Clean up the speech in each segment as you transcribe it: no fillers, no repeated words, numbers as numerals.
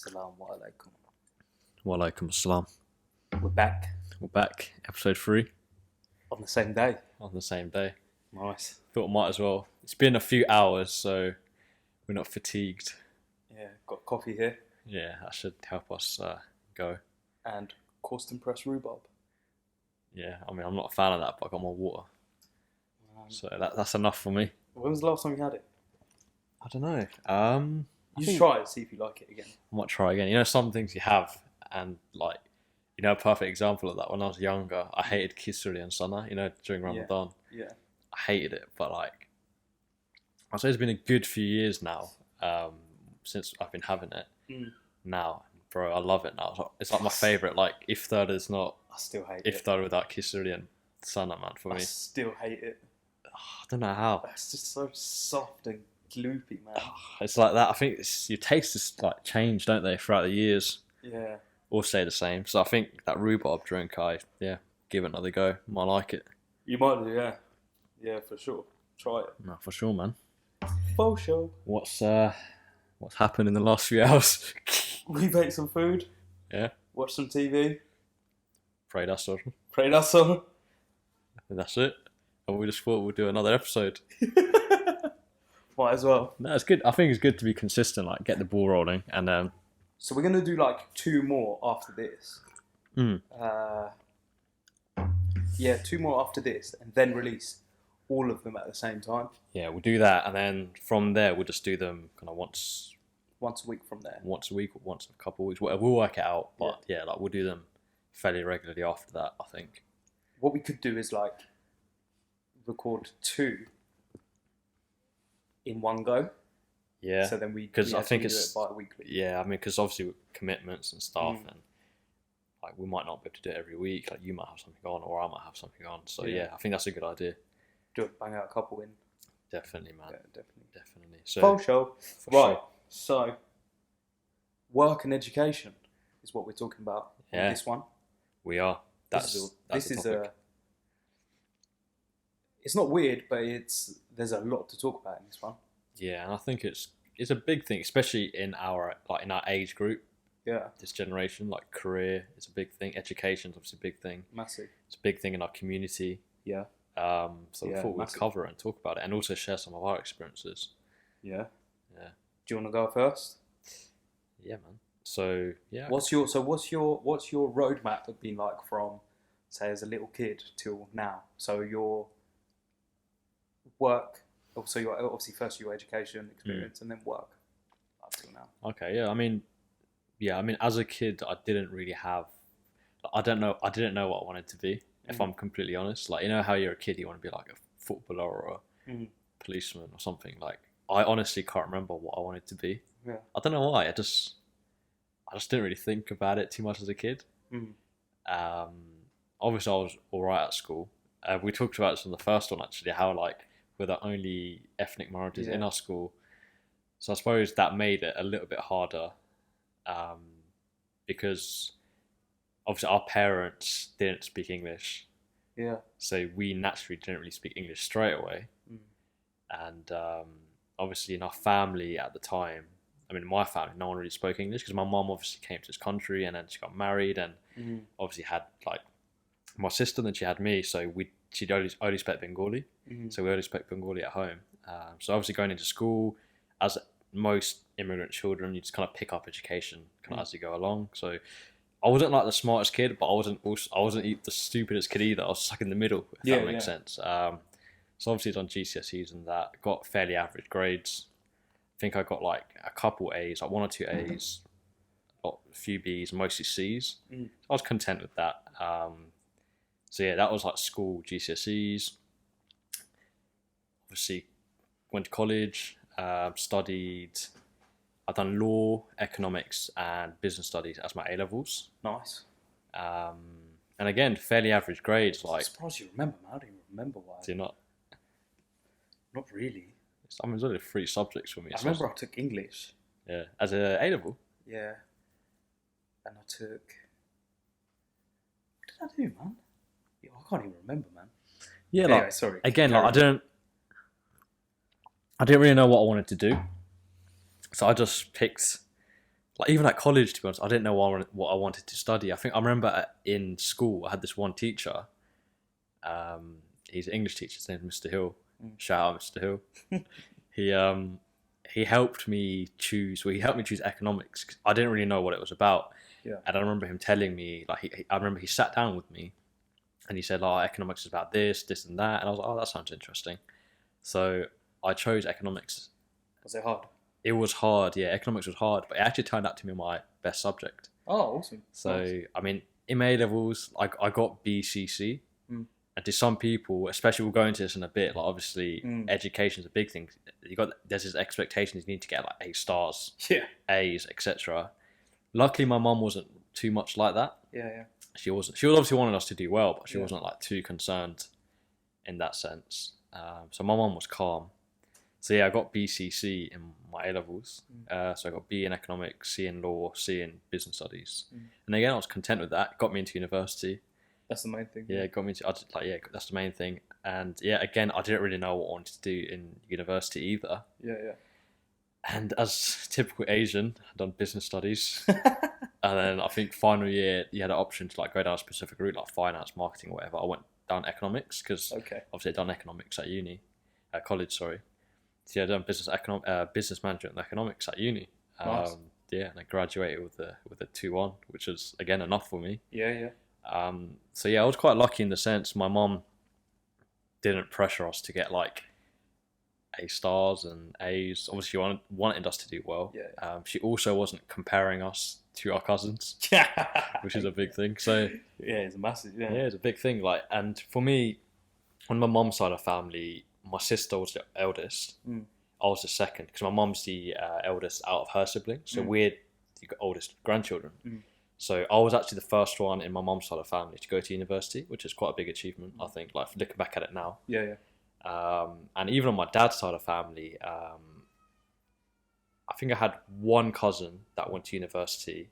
Assalamu alaikum. Walaikum assalam. We're back We're back, episode 3, on the same day. on the same day. Nice. Thought I might as well. It's been a few hours, so we're not fatigued. Yeah, got coffee here Yeah, that should help us go. and custom pressed rhubarb. Yeah, I mean, I'm not a fan of that, but I got my water. So that's enough for me. When was the last time you had it? I don't know. You should try it, see if you like it again. I might try again. You know, some things you have, and like, a perfect example of that. When I was younger, I hated kisuri and sana, during Ramadan. Yeah. I hated it, but like, I'd say it's been a good few years now since I've been having it. Now, bro, I love it now. It's like my favourite. Like, iftar is not I still hate it. iftar without kisuri and sana, man, for I me. still hate it. I don't know how. It's just so soft and gloopy, man. It's like that. I think your tastes just like change, don't they, throughout the years? Yeah. All stay the same. So I think that rhubarb drink, give it another go. Might like it. You might do, yeah. Yeah, for sure. Try it. No, for sure, man. For sure. What's happened in the last few hours? We've ate some food. Yeah. Watched some TV. Prayed us on. Prayed us on. And that's it. And we just thought we'd do another episode. Might as well. No, it's good. I think it's good to be consistent, like get the ball rolling, and So we're going to do like 2 more after this. Yeah, 2 more after this, and then release all of them at the same time. yeah, we'll do that, and then from there we'll just do them kind of once Once a week from there. a week or once a couple of weeks. Whatever, we'll work it out. But yeah, like we'll do them fairly regularly after that, I think. What we could do is like record 2 in one go. Yeah, So then because I think do it's it bi-weekly. yeah. I mean, because obviously with commitments and stuff, and like we might not be able to do it every week. Like you might have something on, or I might have something on. So Yeah. yeah, I think that's a good idea. Do it, bang out a couple in. Definitely, man. Yeah, definitely. Definitely. So Full show. for Right. sure. So, work and education is what we're talking about in Yeah. this one. We are. This That's is the topic. It's not weird, but there's a lot to talk about in this one. Yeah, and I think it's a big thing, especially in our age group, Yeah, this generation. Like career is a big thing. Education's obviously a big thing. massive. It's a big thing in our community. Yeah, So we Yeah, thought we'd massive. cover it and talk about it, and also share some of our experiences. yeah. Yeah. Do you want to go first? Yeah, man. So yeah. What's your roadmap been like from, say, as a little kid till now? So your work, so your obviously first your education experience, and then work up till now. Okay. Yeah. I mean, as a kid, I didn't really have. I didn't know what I wanted to be. If I'm completely honest, like how you're a kid, you want to be like a footballer or a policeman or something. Like I honestly can't remember what I wanted to be. Yeah. I don't know why. I just didn't really think about it too much as a kid. Obviously, I was all right at school. We talked about this in the first one actually. How like we're the only ethnic minorities in our school, so I suppose that made it a little bit harder, because obviously our parents didn't speak English. Yeah. So we naturally didn't really speak English straight away. And obviously in our family at the time, I mean, in my family, no one really spoke English because my mum obviously came to this country and then she got married and obviously had like my sister, and then she had me. So she'd only spoke Bengali. So we only spoke Bengali at home. So obviously going into school, as most immigrant children, you just kind of pick up education kind of as you go along. So I wasn't like the smartest kid, but I wasn't the stupidest kid either. I was stuck in the middle, if that makes sense. So obviously done GCSEs and that, got fairly average grades. I think I got like a couple A's, like 1 or 2 A's, got a few B's, mostly C's. So I was content with that. So yeah, that was like school GCSEs. Obviously went to college, studied. I've done law, economics, and business studies as my A levels. Nice. And again, fairly average grades. Like, I'm surprised you remember, man. I don't even remember why. do you not? Not really. I mean, it's only 3 subjects for me. I remember I took English. Yeah, as a A level. Yeah. And I took. What did I do, man? Yeah, I can't even remember, man. Yeah, Anyway, like sorry. again, Carry like on. I didn't really know what I wanted to do, so I just picked like even at college, to be honest, I didn't know what I wanted to study. I think I remember in school I had this one teacher. He's an English teacher. His name's Mr. Hill. Shout out, Mr. Hill. He helped me choose. Well, he helped me choose economics 'cause I didn't really know what it was about. Yeah. And I remember him telling me, like, I remember he sat down with me, and he said, "Oh, economics is about this, this, and that." And I was like, "Oh, that sounds interesting." So I chose economics. Was it hard? It was hard, yeah. Economics was hard, but it actually turned out to be my best subject. Oh, awesome. So Nice. I mean, in my A levels, I got BCC. Mm. And to some people, especially we'll go into this in a bit, like obviously education is a big thing. There's this expectation you need to get like A stars, Yeah. A's, etc. Luckily, my mum wasn't too much like that. Yeah. She wasn't. She was obviously wanted us to do well, but she Yeah. wasn't like too concerned in that sense. So my mum was calm. So yeah, I got BCC in my A levels. So I got B in economics, C in law, C in business studies. And again, I was content with that. Got me into university. That's the main thing. Yeah, it got me to that's the main thing. And yeah, again, I didn't really know what I wanted to do in university either. Yeah. And as typical Asian, I'd done business studies. And then I think final year, you had an option to like go down a specific route, like finance, marketing, or whatever. I went down economics because obviously I'd done economics at college, sorry. So yeah, I'd done business management and economics at uni. Nice. Yeah, and I graduated with a 2-1, which was again enough for me. Yeah. So yeah, I was quite lucky in the sense my mom didn't pressure us to get like A stars and A's. Obviously, she wanted us to do well. Yeah. She also wasn't comparing us to our cousins, which is a big thing. So yeah, it's massive. Yeah. it's a big thing. Like, and for me, on my mom's side of family, my sister was the eldest. I was the second because my mom's the eldest out of her siblings. So we're the oldest grandchildren. So I was actually the first one in my mom's side of family to go to university, which is quite a big achievement, I think, like looking back at it now. Yeah. And even on my dad's side of family, I think I had one cousin that went to university.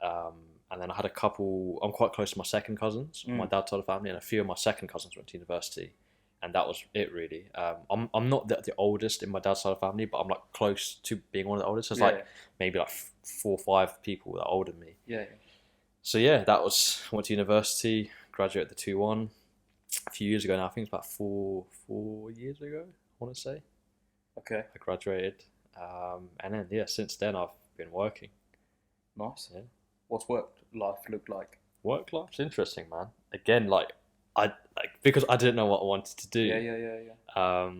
And then I had a couple, I'm quite close to my second cousins on my dad's side of family, and a few of my second cousins went to university. And that was it, really. I'm not the oldest in my dad's side of family, but I'm like close to being one of the oldest. There's maybe like 4 or 5 people that are older than me. Yeah. So yeah, went to university, graduated the 2-1 a few years ago now. I think it's about 4 years ago, I want to say. Okay. I graduated. And then, yeah, since then I've been working. Nice. Yeah. What's work life look like? Work life's interesting, man. Again, because I didn't know what I wanted to do. Yeah.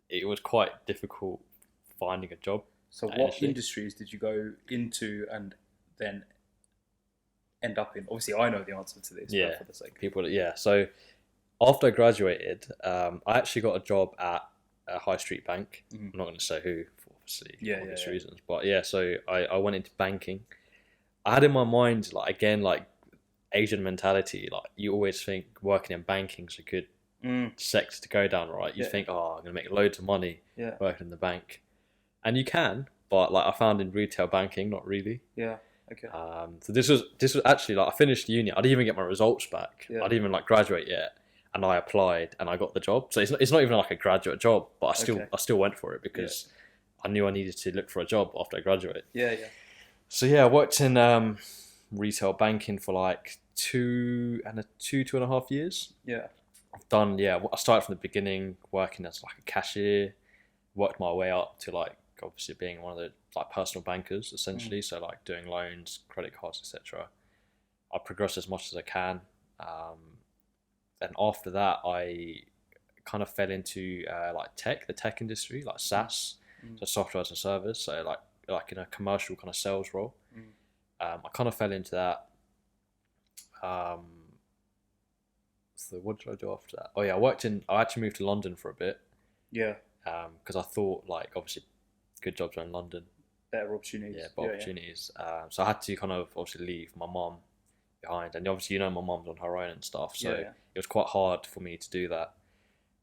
It was quite difficult finding a job. So what industries did you go into and then end up in? Obviously, I know the answer to this. Yeah. But for the sake. So after I graduated, I actually got a job at a high street bank. I'm not going to say who, for obviously obvious reasons. But yeah, so I went into banking. I had in my mind, Asian mentality, like you always think working in banking is a good sector to go down, right? You think, oh, I'm gonna make loads of money working in the bank, and you can, but like I found in retail banking, not really. Yeah. Okay. So this was actually I finished uni. I didn't even get my results back. I didn't even graduate yet, and I applied and I got the job. So it's not even like a graduate job, but I still went for it because I knew I needed to look for a job after I graduated. Yeah. So yeah, I worked in retail banking for like 2.5 years. Yeah. I've done, I started from the beginning working as like a cashier, worked my way up to obviously being one of the personal bankers essentially. So doing loans, credit cards, etc. I progressed as much as I can. And after that, I kind of fell into the tech industry, like SaaS, so software as a service. So like in a commercial kind of sales role. I kind of fell into that. So what did I do after that? Oh yeah, I actually moved to London for a bit. Yeah. Because I thought obviously good jobs are in London. Better opportunities. Yeah, better opportunities. So I had to kind of obviously leave my mum behind, and obviously my mum's on her own and stuff. So it was quite hard for me to do that.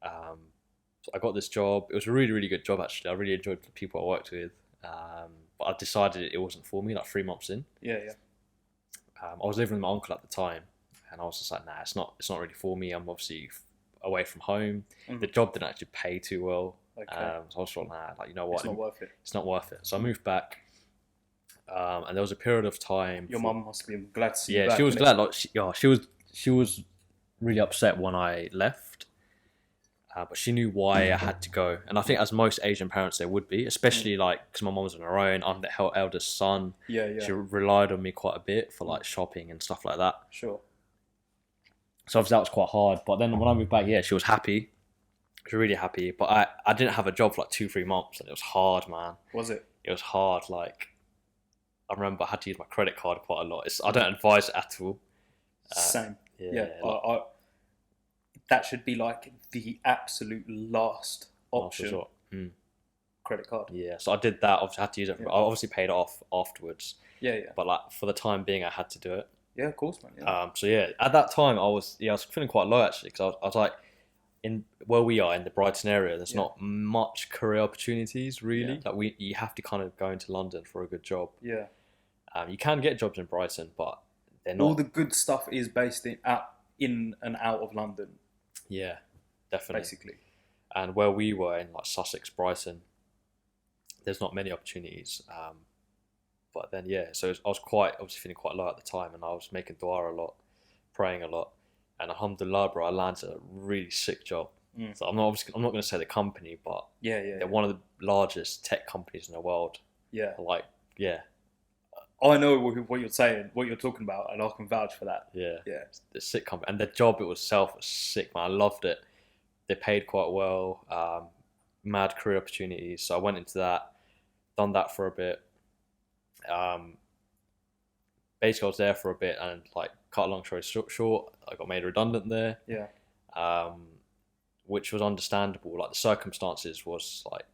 So I got this job. It was a really, really good job actually. I really enjoyed the people I worked with. But I decided it wasn't for me 3 months in. Yeah. I was living with my uncle at the time, and I was just like, nah, it's not really for me. I'm obviously away from home. The job didn't actually pay too well. Okay. So I was like, nah, you know what? It's not worth it. It's not worth it. So I moved back, And there was a period of time. Your mum must have been glad to see you Yeah, back. she was innit? glad. Like, she was really upset when I left. But she knew why I had to go, and I think as most Asian parents they would be, especially like because my mum was on her own. I'm the eldest son. Yeah, yeah, She relied on me quite a bit for like shopping and stuff like that. sure. So obviously that was quite hard. But then when I moved back, yeah, she was happy. She was really happy. But I didn't have a job for like 2-3 months, and it was hard, man. Was it? It was hard. Like I remember I had to use my credit card quite a lot. I don't advise it at all. Same. Yeah. like, That should be like the absolute last last option. resort. Credit card. Yeah, so I did that. Obviously, I had to use it. Yeah. I obviously paid it off afterwards. Yeah. But like for the time being, I had to do it. Yeah, of course, man. Yeah. So yeah, at that time, I was feeling quite low actually because I was like, in where we are in the Brighton area, there's not much career opportunities really. Yeah. Like you have to kind of go into London for a good job. Yeah. You can get jobs in Brighton, but they're not. All the good stuff is based in and out of London, Yeah, definitely. basically. And where we were in like Sussex, Brighton, there's not many opportunities. But then yeah, so I was obviously feeling quite low at the time, and I was making dua a lot, praying a lot, and alhamdulillah, bro, I landed a really sick job. So I'm not going to say the company, but Yeah. they're one of the largest tech companies in the world. Yeah. Like yeah, I know what you're saying, what you're talking about, and I can vouch for that. yeah, Yeah. the sick company, and the job itself was sick, man. I loved it. They paid quite well, mad career opportunities. So I went into that, done that for a bit. Basically, I was there for a bit, and like cut a long story short, I got made redundant there. Yeah. Which was understandable. Like the circumstances was like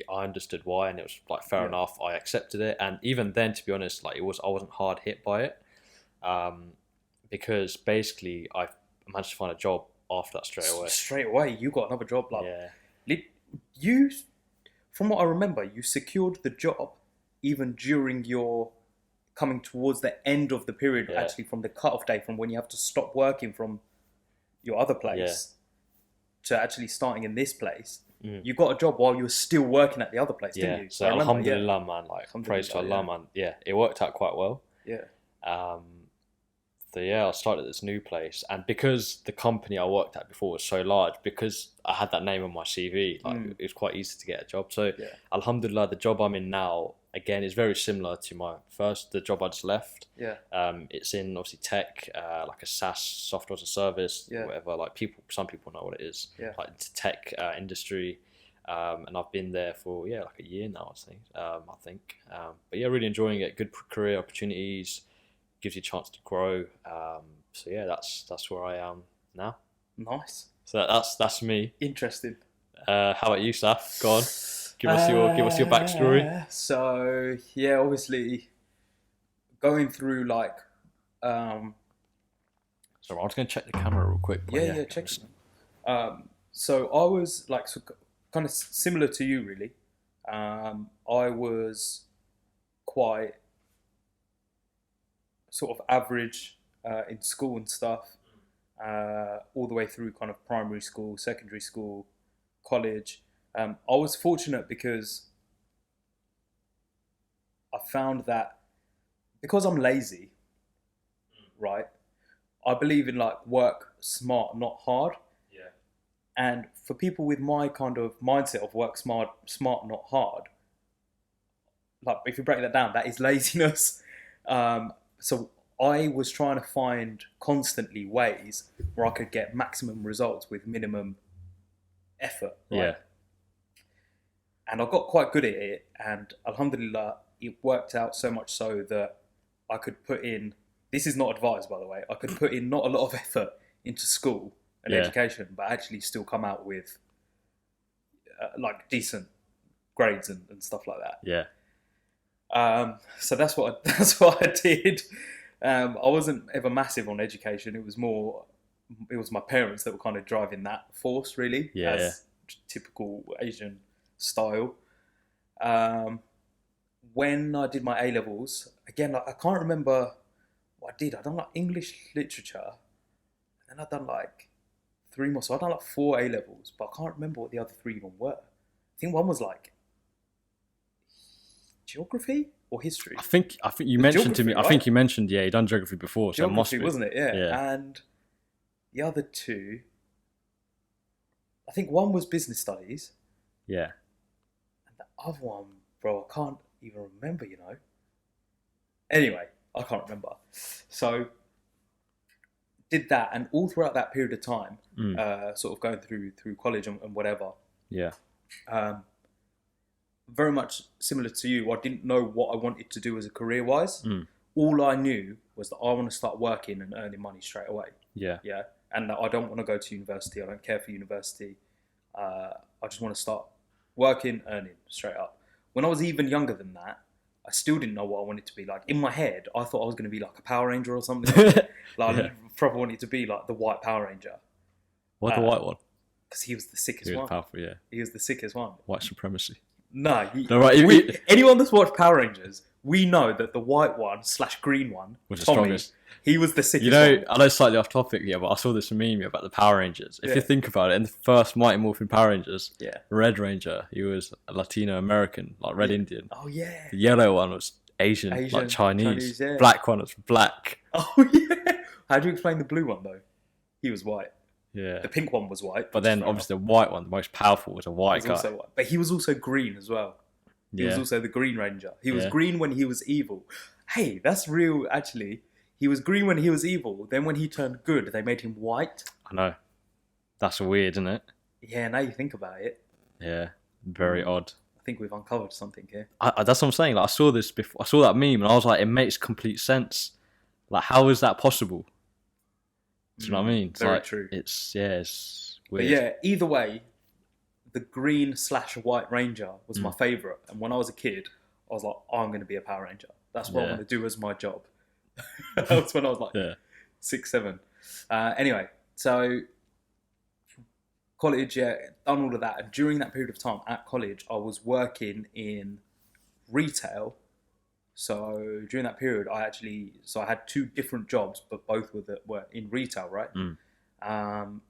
I understood why, and it was like fair enough. I accepted it, and even then, to be honest, like I wasn't hard hit by it, because basically I managed to find a job after that straight away. Straight away, you got another job. Like Yeah, you, from what I remember, you secured the job even during your coming towards the end of the period. Yeah. Actually, from the cut-off day, from when you have to stop working from your other place to actually starting in this place. You got a job while you were still working at the other place, didn't you? So I remember, alhamdulillah, man. Like praise to Allah, man. Yeah, it worked out quite well. Yeah. So yeah, I started at this new place, and because the company I worked at before was so large, because I had that name on my CV, like it was quite easy to get a job. So alhamdulillah, the job I'm in now, again, is very similar to the job I just left. Yeah. It's in obviously tech, like a SaaS, software as a service, whatever. Like some people know what it is. Yeah. Like tech industry, and I've been there for like a year now, I think. But yeah, really enjoying it. Good career opportunities. Gives you a chance to grow. So yeah, that's where I am now. Nice. So that's me. Interesting. How about you, Saf? Go on. Give us your backstory. So yeah, obviously going through like Sorry, I was going to check the camera real quick. yeah, check it. So I was like kind of similar to you, really. I was quite sort of average in school and stuff, all the way through kind of primary school, secondary school, college. I was fortunate because I found that because I'm lazy, right? I believe in like work smart, not hard. Yeah. And for people with my kind of mindset of work smart, not hard, like if you break that down, that is laziness. So I was trying to find constantly ways where I could get maximum results with minimum effort. Right? Yeah. And I got quite good at it, and alhamdulillah, it worked out so much so that I could put in, this is not advice by the way, I could put in not a lot of effort into school and education, but actually still come out with like decent grades and stuff like that. Yeah. So that's what I did. I wasn't ever massive on education. It was my parents that were kind of driving that force, really, as typical Asian style. When I did my A-levels, again, like, I can't remember what I did. I done like English literature, and then I done like 3 more. So I done like 4 A-levels, but I can't remember what the other 3 even were. I think one was like geography or history? I think you It was mentioned to me. geography, I think right? you mentioned you'd done geography before, so it must Geography, be. wasn't it? Yeah. Yeah. And the other two, I think one was business studies, Yeah. and the other one, bro, I can't even remember. Anyway, I can't remember. So did that, and all throughout that period of time, sort of going through college and whatever. Yeah. Um, very much similar to you, I didn't know what I wanted to do as a career wise. All I knew was that I want to start working and earning money straight away. Yeah. Yeah, and that I don't want to go to university. I don't care for university. I just want to start working, earning straight up. When I was even younger than that, I still didn't know what I wanted to be. Like in my head, I thought I was going to be like a Power Ranger or something. I probably wanted to be like the White Power Ranger. What the white one? Because he was the sickest He was one. powerful, yeah. He was the sickest one. White supremacy. No, anyone that's watched Power Rangers, we know that the white one / green one Was the Tommy, strongest. he was the sickest You know, one. I know it's slightly off topic here, but I saw this meme about the Power Rangers. If you think about it, in the first Mighty Morphin Power Rangers, Red Ranger, he was a Latino American, like Red Indian. Oh, yeah. The yellow one was Asian like Chinese. Black one was black. Oh, yeah. How do you explain the blue one, though? He was white. Yeah. The pink one was white. But then, obviously, the white one, the most powerful, was a white guy. Also white. But he was also green as well. He was also the Green Ranger. He was green when he was evil. Hey, that's real, actually. He was green when he was evil. Then when he turned good, they made him white. I know. That's weird, isn't it? Yeah, now you think about it. Yeah. Very odd. I think we've uncovered something here. That's what I'm saying. Like, I saw this before. I saw that meme, and I was like, it makes complete sense. Like, how is that possible? Do you know what I mean? It's Very like, true. It's weird. But yeah, either way, the green / white ranger was my favourite. And when I was a kid, I was like, I'm going to be a Power Ranger. That's what I want to do as my job. That was when I was like 6, 7. Anyway, so college, done all of that. And during that period of time at college, I was working in retail. So during that period, I had 2 different jobs, but both were in retail, right? And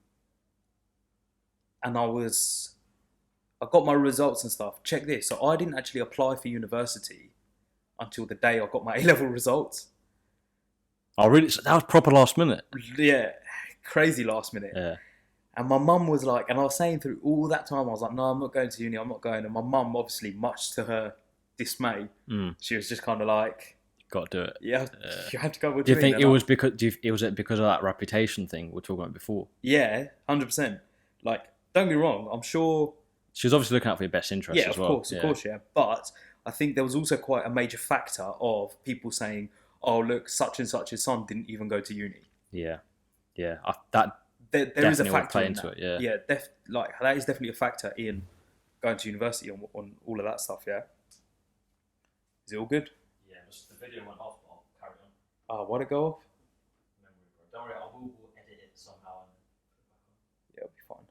I got my results and stuff. Check this. So I didn't actually apply for university until the day I got my A-level results. Oh, really? So that was proper last minute? Yeah, crazy last minute. Yeah. And my mum was like, and I was saying through all that time, I was like, no, I'm not going to uni, I'm not going. And my mum, obviously, much to her dismay, she was just kind of like, got to do it. Yeah, you have to go with me. Do you me. think it was because of that reputation thing we were talking about before? Yeah, 100%. Like, don't get me wrong, I'm sure... She was obviously looking out for your best interest as well. Of course, yeah. But I think there was also quite a major factor of people saying, oh, look, such and such's son didn't even go to uni. Yeah. Yeah. There is a factor in that. Yeah. That is definitely a factor in going to university on all of that stuff, yeah? Is it all good? Yeah, the video went off, but I'll carry on. Oh, why'd it go off? Don't worry, I will edit it somehow. Yeah, it'll be fine.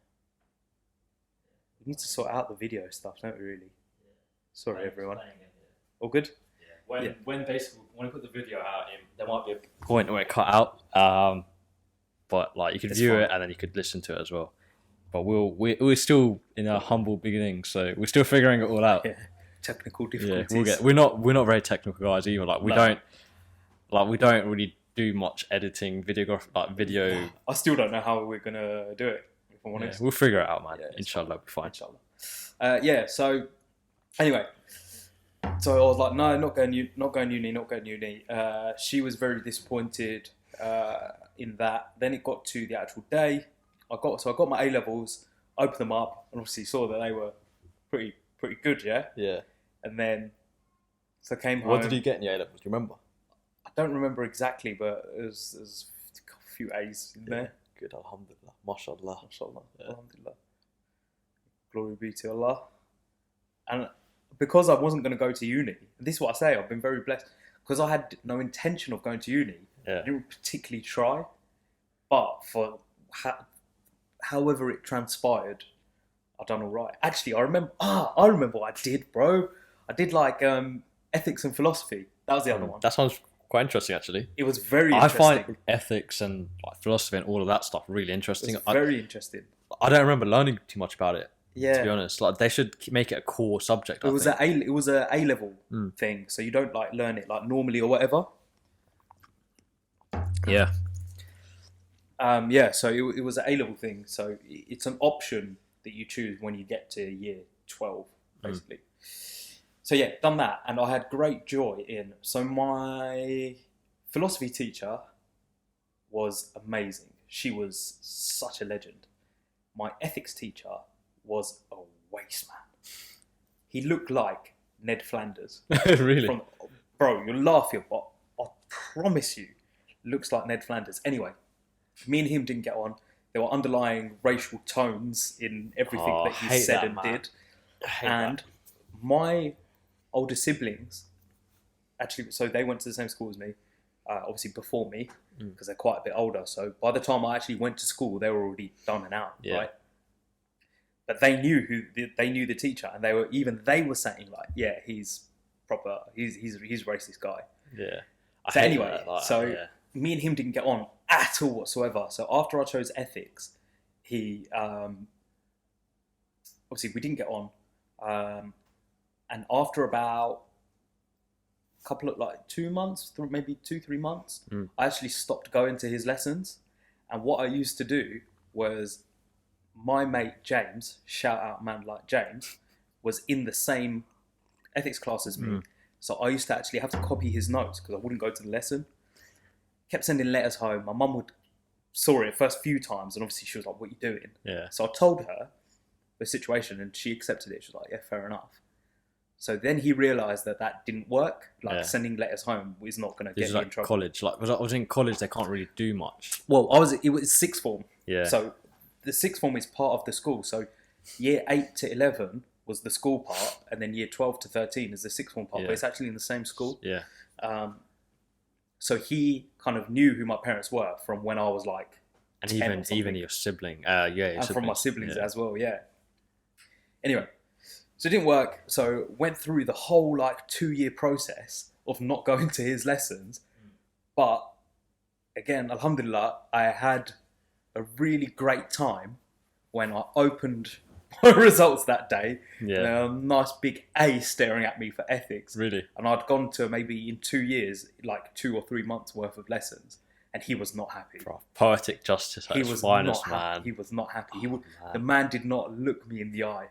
We need to sort out the video stuff, don't we, really? Yeah. Sorry, everyone. All good? Yeah. When we put the video out, there might be a point where it cut out. But like you could view it and then you could listen to it as well. But we're still in our humble beginnings, so we're still figuring it all out. Yeah. Technical difficulties. Yeah, we're not very technical guys either. Like we don't really do much editing, video. I still don't know how we're gonna do it. If I'm honest, we'll figure it out, man. Inshallah, we'll be fine. Inshallah. So anyway, so I was like, no, not going uni. She was very disappointed in that. Then it got to the actual day. I got my A-levels, opened them up, and obviously saw that they were pretty good, yeah? Yeah. And then, so I came home. What did you get in your A-levels? Do you remember? I don't remember exactly, but it was a few A's in there. Good, alhamdulillah. Mashallah. Yeah. Alhamdulillah. Glory be to Allah. And because I wasn't going to go to uni, and this is what I say, I've been very blessed, because I had no intention of going to uni. I didn't particularly try, but for however it transpired, I done all right. Actually, I remember what I did, bro. I did like ethics and philosophy. That was the other one. That sounds quite interesting, actually. It was very interesting. I find ethics and like philosophy and all of that stuff really interesting. It's very interesting. I don't remember learning too much about it. To be honest, like they should make it a core subject. It was a A level Mm. thing, so you don't like learn it like normally or whatever. Yeah. So it was an A level thing. So it's an option that you choose when you get to year 12, basically. So yeah, done that, and I had great joy in. So my philosophy teacher was amazing. She was such a legend. My ethics teacher was a waste man. He looked like Ned Flanders. Really? Bro, you'll laugh here, but I promise you, looks like Ned Flanders. Anyway, me and him didn't get on. There were underlying racial tones in everything that he said and did. And my older siblings, actually, so they went to the same school as me, obviously before me, because they're quite a bit older. So by the time I actually went to school, they were already done and out, right? But they knew the teacher, and they were saying like, yeah, he's proper, he's a racist guy. Yeah. So anyway, me and him didn't get on at all whatsoever. So after I chose ethics, he obviously we didn't get on, and after about a couple of 2 months, maybe 2-3 months, I actually stopped going to his lessons. And what I used to do was, my mate James, shout out man like James, was in the same ethics class as me. So I used to actually have to copy his notes because I wouldn't go to the lesson. Kept sending letters home. My mum saw it first few times, and obviously she was like, "What are you doing?" Yeah. So I told her the situation, and she accepted it. She was like, "Yeah, fair enough." So then he realised that didn't work. Sending letters home is not going to get you in trouble. College, because I was in college, they can't really do much. Well, it was sixth form. Yeah. So the sixth form is part of the school. So year 8 to 11 was the school part, and then year 12 to 13 is the sixth form part. But it's actually in the same school. Yeah. So he kind of knew who my parents were from when I was like, and even your sibling, and from my siblings as well, yeah. Anyway, so it didn't work. So went through the whole 2-year process of not going to his lessons, but again, alhamdulillah, I had a really great time when I opened my results that day. Yeah. A nice big A staring at me for ethics. Really? And I'd gone to maybe in 2 years, 2 or 3 months worth of lessons, and he was not happy. Bro, poetic justice at its finest, man. He was not happy. The man did not look me in the eye.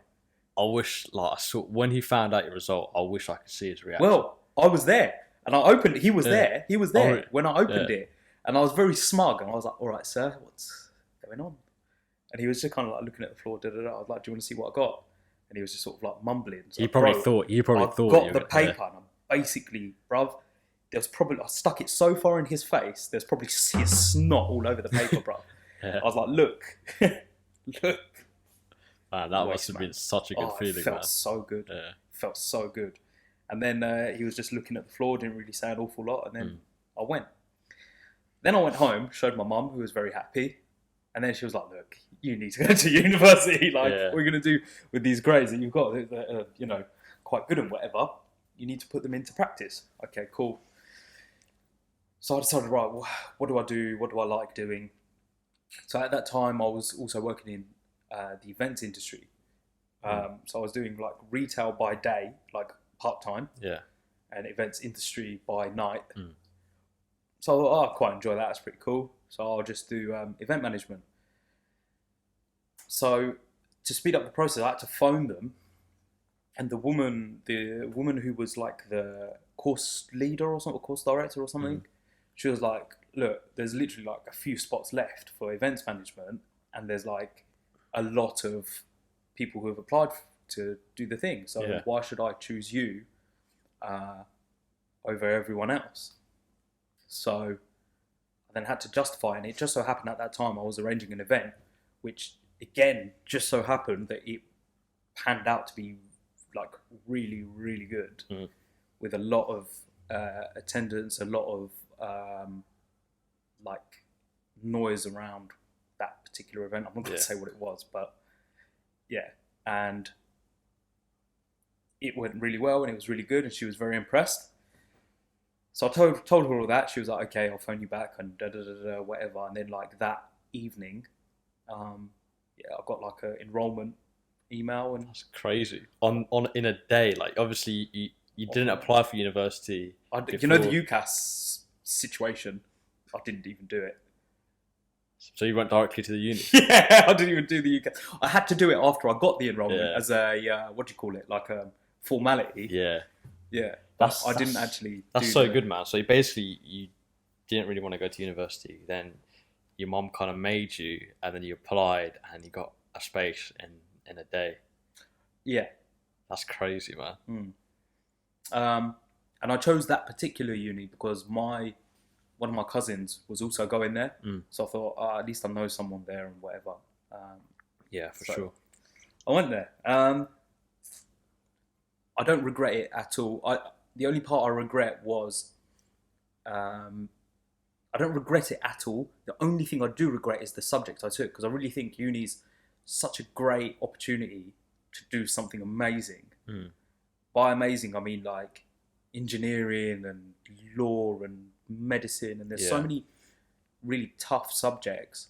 I wish, when he found out your result, I wish I could see his reaction. Well, I was there, and I opened it. He was there. He was there when I opened it, and I was very smug, and I was like, "All right, sir, what's going on?" And he was just kind of looking at the floor. I was like, "Do you want to see what I got?" And he was just sort of mumbling. So You probably thought. I got the paper, and I basically, bruv, I stuck it so far in his face. There's probably his snot all over the paper, bruv. I was like, "Look, look." Man, that must have been such a good feeling. It felt so good. Yeah. Felt so good. And then he was just looking at the floor, didn't really say an awful lot, and then I went. Then I went home, showed my mum, who was very happy, and then she was like, "Look, you need to go to university. What are we going to do with these grades that you've got? They're, quite good and whatever. You need to put them into practice." Okay, cool. So I decided, right, what do I do? What do I like doing? So at that time, I was also working in the events industry. So I was doing retail by day, part-time, and events industry by night. So I thought, I quite enjoy that. That's pretty cool. So I'll just do event management. So to speed up the process, I had to phone them, and the woman who was the course leader or something, course director or something, she was like, "Look, there's literally a few spots left for events management, and there's a lot of people who have applied to do the thing. So why should I choose you over everyone else?" So I then had to justify, and it just so happened at that time I was arranging an event, which again just so happened that it panned out to be really, really good, with a lot of attendance, a lot of noise around that particular event. I'm not going to say what it was, but yeah, and it went really well, and it was really good, and she was very impressed. So I told her all that. She was like, "Okay, I'll phone you back," and whatever. And then that evening, I got an enrollment email and That's crazy. On in a day, like obviously you didn't apply for university. you know the UCAS situation. I didn't even do it. So you went directly to the uni. Yeah, I didn't even do the UCAS. I had to do it after I got the enrollment Yeah. as a what do you call it? Like a formality. Yeah. Yeah. That's I didn't actually. That's do so the, good, man. So basically, you didn't really want to go to university. Then your mum kind of made you, and then you applied, and you got a space in a day. Yeah. That's crazy, man. And I chose that particular uni because one of my cousins was also going there. So I thought, at least I know someone there and whatever. Yeah, for sure. I went there. I don't regret it at all. The only part I regret was, I don't regret it at all. The only thing I do regret is the subject I took because I really think uni's such a great opportunity to do something amazing. By amazing, I mean like engineering and law and medicine, and there's so many really tough subjects.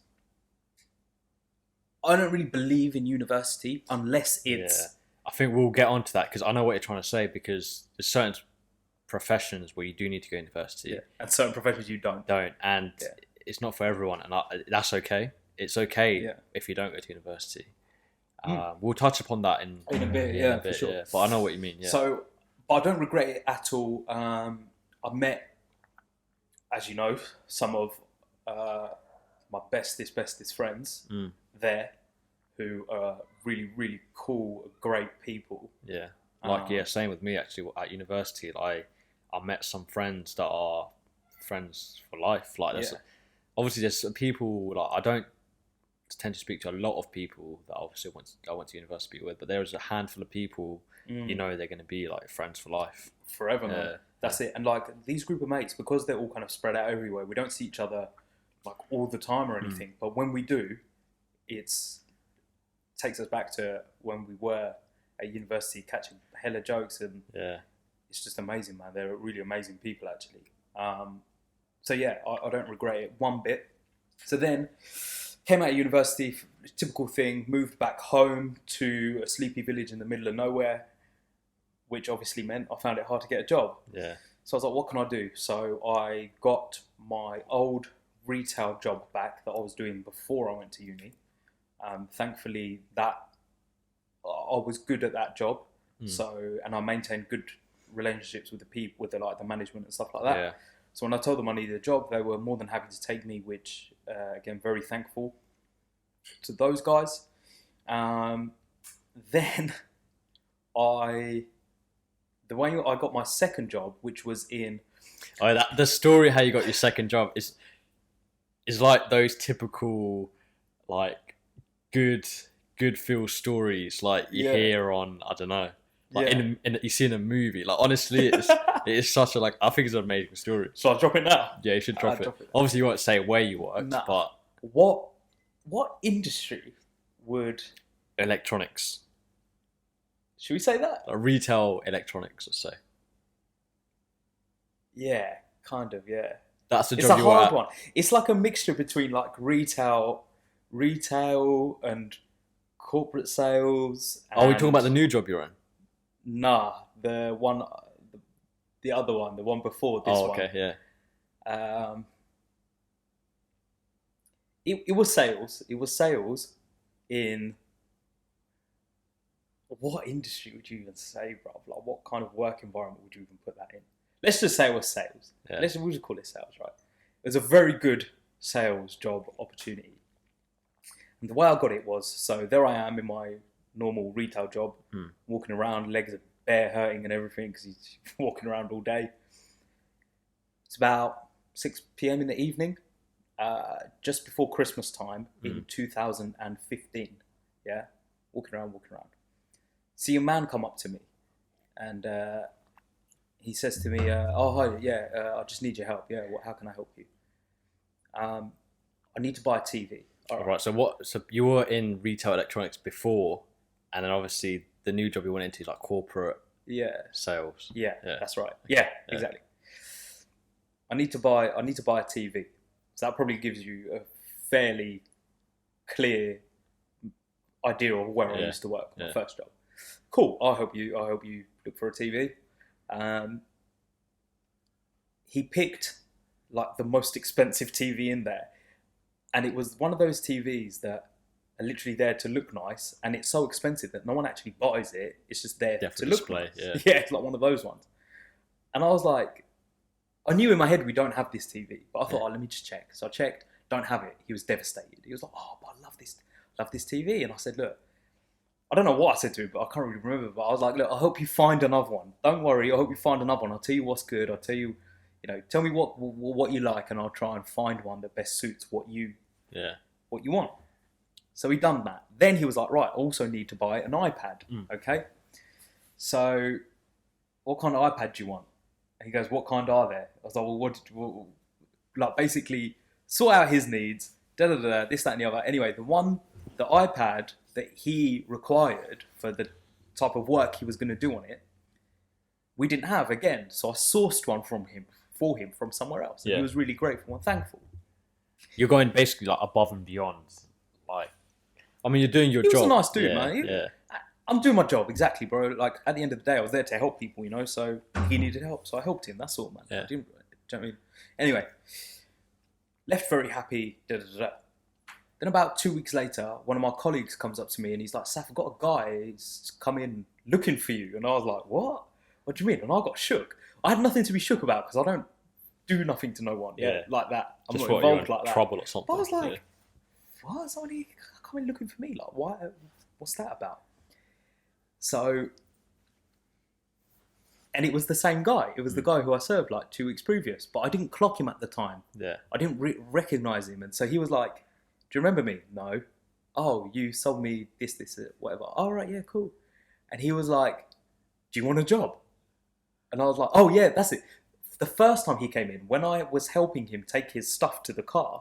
I don't really believe in university unless it's. I think we'll get onto that because I know what you're trying to say. Because there's certain professions where you do need to go to university, and certain professions you don't. And it's not for everyone, and that's okay. It's okay if you don't go to university. We'll touch upon that in a bit, for sure. Yeah. But I know what you mean. Yeah. So, but I don't regret it at all. I met, as you know, some of my bestest friends there, who are really, really cool, great people. Yeah. Same with me actually. At university, I met some friends that are friends for life. Obviously, there's some people like I don't tend to speak to a lot of people that obviously I went to university with, but there is a handful of people they're going to be like friends for life forever. Man. That's it. And like these group of mates, because they're all kind of spread out everywhere, we don't see each other like all the time or anything. But when we do, it takes us back to when we were at university catching hella jokes, and it's just amazing, man. They're really amazing people actually. So yeah, I don't regret it one bit. So then came out of university, typical thing, moved back home to a sleepy village in the middle of nowhere, which obviously meant I found it hard to get a job. Yeah. So I was like, what can I do? So I got my old retail job back that I was doing before I went to uni. Thankfully, that I was good at that job. So, and I maintained good relationships with the people, with the management and stuff like that. Yeah. So when I told them I needed a job, they were more than happy to take me, which, again, very thankful to those guys. Then the way I got my second job, which was in... the story how you got your second job is like those typical, like, good feel stories like you hear on, I don't know, like you see in a movie. Like honestly, it is such a I think it's an amazing story. So I'll drop it now. Yeah, you should drop it. Obviously, you won't say where you worked, but what industry would electronics? Should we say that? Retail electronics, let's say. Yeah, kind of. Yeah, that's the job. It's a you hard one. It's like a mixture between like retail and corporate sales. Are we talking about the new job you're in? Nah, the other one, the one before this one. Oh, okay, yeah. It was sales. It was sales in what industry would you even say, bro? Like, what kind of work environment would you even put that in? Let's just say it was sales. Yeah. We'll just call it sales, right? It was a very good sales job opportunity. And the way I got it was, so there I am in my normal retail job, walking around, legs are bare hurting and everything because he's walking around all day. It's about 6 p.m. in the evening, just before Christmas time in 2015. Yeah, walking around. See a man come up to me, and he says to me, "Oh hi, yeah, I just need your help. Yeah, how can I help you? I need to buy a TV." All right. So you were in retail electronics before, and then obviously the new job you went into is like corporate sales. Yeah, that's right. Yeah, exactly. I need to buy a TV. So that probably gives you a fairly clear idea of where I used to work, my first job. Cool. I hope you look for a TV. He picked like the most expensive TV in there, and it was one of those TVs that are literally there to look nice, and it's so expensive that no one actually buys it. It's just there to look display, nice. Yeah, it's like one of those ones. And I was like, I knew in my head we don't have this TV, but I thought, oh, let me just check. So I checked, don't have it. He was devastated. He was like, oh, but I love this TV. And I said, look, I don't know what I said to him, but I can't really remember. But I was like, look, I hope you find another one. Don't worry, I hope you find another one. I'll tell you what's good. I'll tell you, tell me what you like, and I'll try and find one that best suits what you want. So he done that. Then he was like, right, I also need to buy an iPad. Okay. So what kind of iPad do you want? And he goes, what kind are there? I was like, well, like basically sort out his needs, this, that, and the other. Anyway, the iPad that he required for the type of work he was going to do on it, we didn't have again. So I sourced one for him from somewhere else. And he was really grateful and thankful. You're going basically like above and beyond. Like, I mean, you're doing your job. He was a nice dude, man. I'm doing my job, exactly, bro. Like, at the end of the day, I was there to help people, so he needed help, so I helped him. That's all, man. Yeah. Do you know what I mean? Anyway, left very happy, Then about 2 weeks later, one of my colleagues comes up to me and he's like, Saf, I've got a guy, he's come in looking for you. And I was like, what? What do you mean? And I got shook. I had nothing to be shook about because I don't do nothing to no one like that. I'm just not involved like that. Trouble or something. But I was like, what? Somebody coming looking for me? Like, why? What's that about? So, and it was the same guy. It was the guy who I served like 2 weeks previous, but I didn't clock him at the time. Yeah. I didn't recognize him. And so he was like, do you remember me? No. Oh, you sold me this, whatever. Oh, right, yeah, cool. And he was like, do you want a job? And I was like, oh, yeah, that's it. The first time he came in, when I was helping him take his stuff to the car,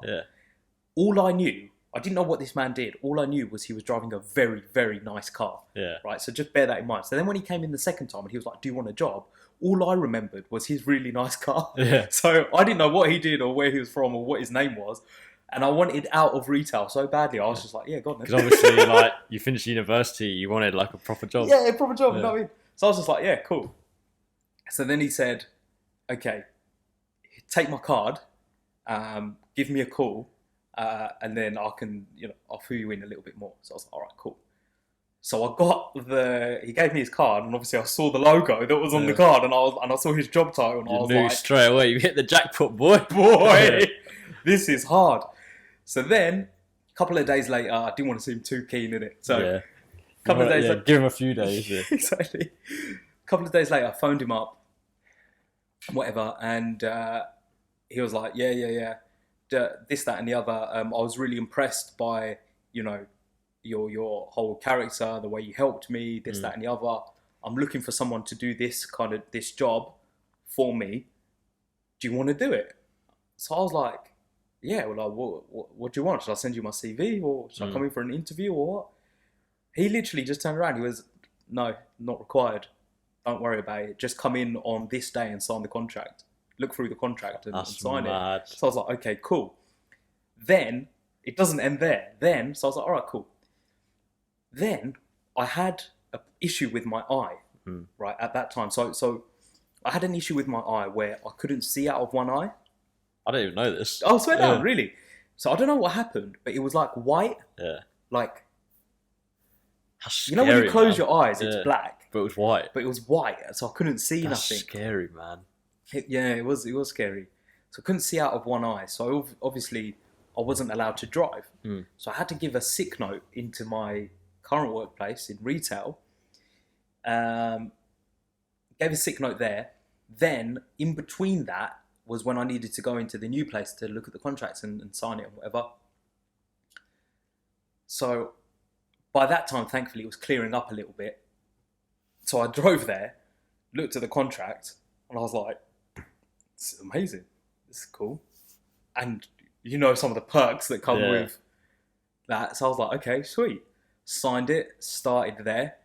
all I knew, I didn't know what this man did. All I knew was he was driving a very, very nice car. Yeah. Right. So just bear that in mind. So then when he came in the second time and he was like, do you want a job? All I remembered was his really nice car. Yeah. So I didn't know what he did or where he was from or what his name was. And I wanted out of retail so badly. I was just like, yeah, go on then. Because obviously, like, you finished university, you wanted like a proper job. Yeah, a proper job. You know what I mean? So I was just like, yeah, cool. So then he said, okay, take my card, give me a call. And then I can, I'll fill you in a little bit more. So I was like, all right, cool. So I got he gave me his card, and obviously I saw the logo that was on the card, and I saw his job title, and I was like, straight away, you hit the jackpot, boy. This is hard. So then, a couple of days later, I didn't want to seem too keen in it. So a couple of days later, give him a few days. Yeah. Exactly. A couple of days later, I phoned him up, whatever, and he was like, yeah. This, that, and the other. I was really impressed by, your whole character, the way you helped me, this, that, and the other. I'm looking for someone to do this job for me. Do you want to do it? So I was like, yeah. Well, what do you want? Should I send you my CV, or should I come in for an interview, or what? He literally just turned around. He was, no, not required. Don't worry about it. Just come in on this day and sign the contract. Look through the contract and sign it. So I was like, okay, cool. Then, it doesn't end there. So I was like, all right, cool. Then, I had an issue with my eye, right, at that time. So I had an issue with my eye where I couldn't see out of one eye. I don't even know this. Oh, swear down, really? So I don't know what happened, but it was like white. Yeah. Like, how scary, when you close your eyes, it's black. But it was white. But it was white, so I couldn't see nothing. That's scary, man. It was scary. So I couldn't see out of one eye. So obviously I wasn't allowed to drive. So I had to give a sick note into my current workplace in retail. Gave a sick note there. Then in between that was when I needed to go into the new place to look at the contracts and sign it and whatever. So by that time, thankfully, it was clearing up a little bit. So I drove there, looked at the contract, and I was like, this is amazing. This is cool. And some of the perks that come with that. So I was like, okay, sweet. Signed it, started there.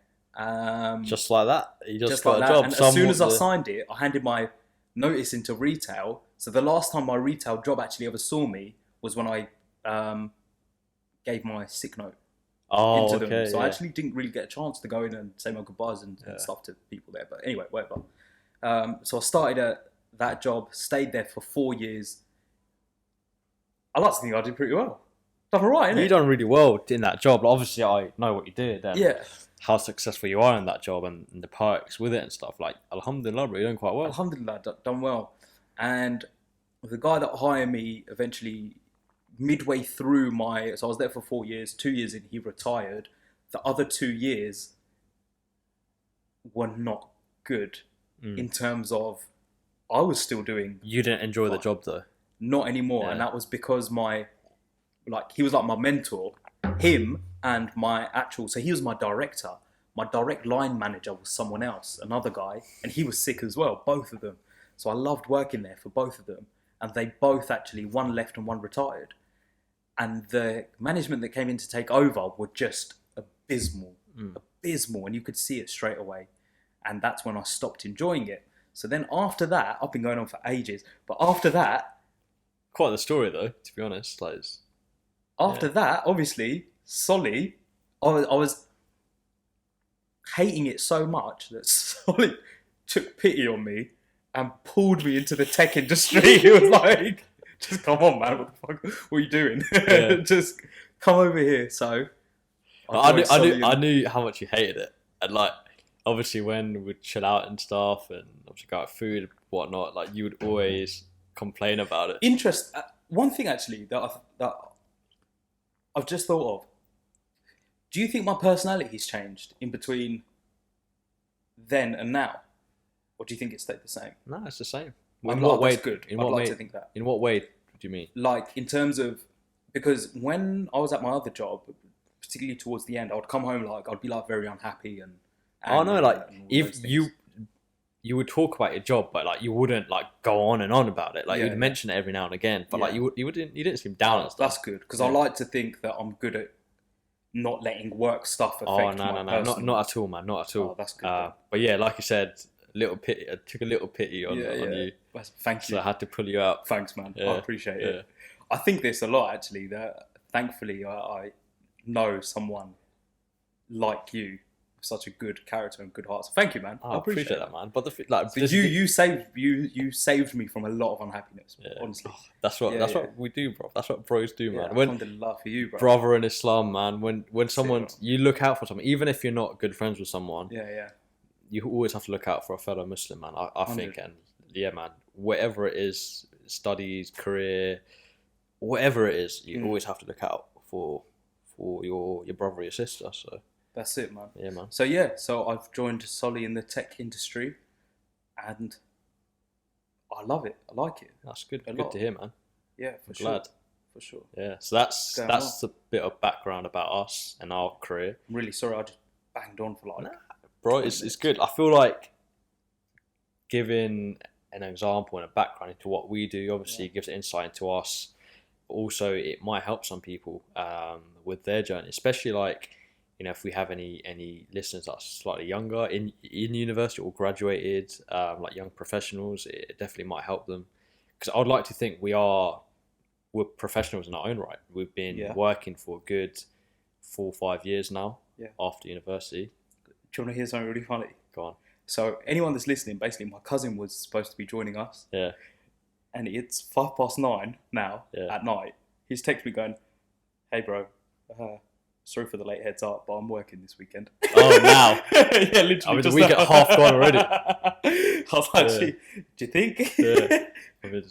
Just like that. You just got like a job. And as soon as I signed it, I handed my notice into retail. So the last time my retail job actually ever saw me was when I gave my sick note. Oh, into them. okay. So I Yeah. actually didn't really get a chance to go in and say my goodbyes and stuff to people there. But anyway, whatever. So I started at that job, stayed there for 4 years. I like to think I did pretty well. Done all right, You innit? done really well in that job. Like, obviously, I know what you did and Yeah. how successful you are in that job and the perks with it and stuff. Like, alhamdulillah, bro, you're doing quite well. Alhamdulillah, done well. And the guy that hired me eventually, midway through so I was there for 4 years. 2 years in, he retired. The other 2 years were not good in terms of I was still doing You didn't enjoy the job though. not anymore, and that was because he was like my mentor, him and so he was my director. My direct line manager was someone else, another guy, and he was sick as well, both of them. So I loved working there for both of them, and they both actually, one left and one retired. And the management that came in to take over were just abysmal, and you could see it straight away. And that's when I stopped enjoying it. So then after that, I've been going on for ages, but after that, Quite the story though, to be honest. after that, obviously, Solly, I was hating it so much that Solly took pity on me and pulled me into the tech industry. He was like, just come on, man, what are you doing? Yeah. Just come over here. So I knew how much you hated it, and like obviously when we'd chill out and stuff, and obviously go out food and whatnot, like you would always complain about it. One thing actually that I've just thought of. Do you think my personality's changed in between then and now, or do you think it stayed the same? No, it's the same. I'd In like- what way? that's good. In I'd what like way? to think that. In what way do you mean? Like in terms of, because when I was at my other job, particularly towards the end, I would come home I'd be very unhappy and. Oh no, angry like and all if those things. you would talk about your job, but like you wouldn't go on and on about it. Like Yeah, you'd yeah. mention it every now and again, but like Yeah. you didn't seem down and stuff. That's good because I like to think that I'm good at not letting work stuff affect Oh no, my no, personal. not at all, man, not at all. Oh, that's good. But yeah, like you said, little pity. I took a little pity on you, Thank you. so I had to pull you up. Thanks, man. I Yeah, appreciate yeah. it. I think this a lot, actually, that thankfully I know someone like you with such a good character and good heart. So thank you, man. I appreciate that, man. But So you saved me from a lot of unhappiness, honestly. That's what Yeah. we do, bro. That's what bros do, Yeah, man. When alhamdulillah for you, bro. brother in Islam, man. When someone bro. you look out for someone, even if you're not good friends with someone, Yeah. you always have to look out for a fellow Muslim, man. I think, and yeah, man. Whatever it is, studies, career, whatever it is, you always have to look out for your brother or your sister. So That's it, man. yeah, man. So I've joined Solly in the tech industry, and I love it. I like it. That's good. A Good lot. to hear, man. Yeah, for sure. Glad. For sure. Yeah. So that's Going a bit of background about us and our career. I'm really sorry. I just banged on for Bro, it's good. I feel like giving an example and a background into what we do obviously gives insight into us. Also, it might help some people with their journey, especially if we have any listeners that are slightly younger in university or graduated, like young professionals, it definitely might help them. Because I would like to think we're professionals in our own right. We've been working for a good 4 or 5 years now after university. Do you want to hear something really funny? Go on. So anyone that's listening, basically, my cousin was supposed to be joining us. Yeah. And it's 9:05 now at night. He's texted me going, "Hey, bro, sorry for the late heads up, but I'm working this weekend." Oh, now. Yeah, literally. I mean, the just week at half gone already. I was like, "Do you think?" Yeah. I mean,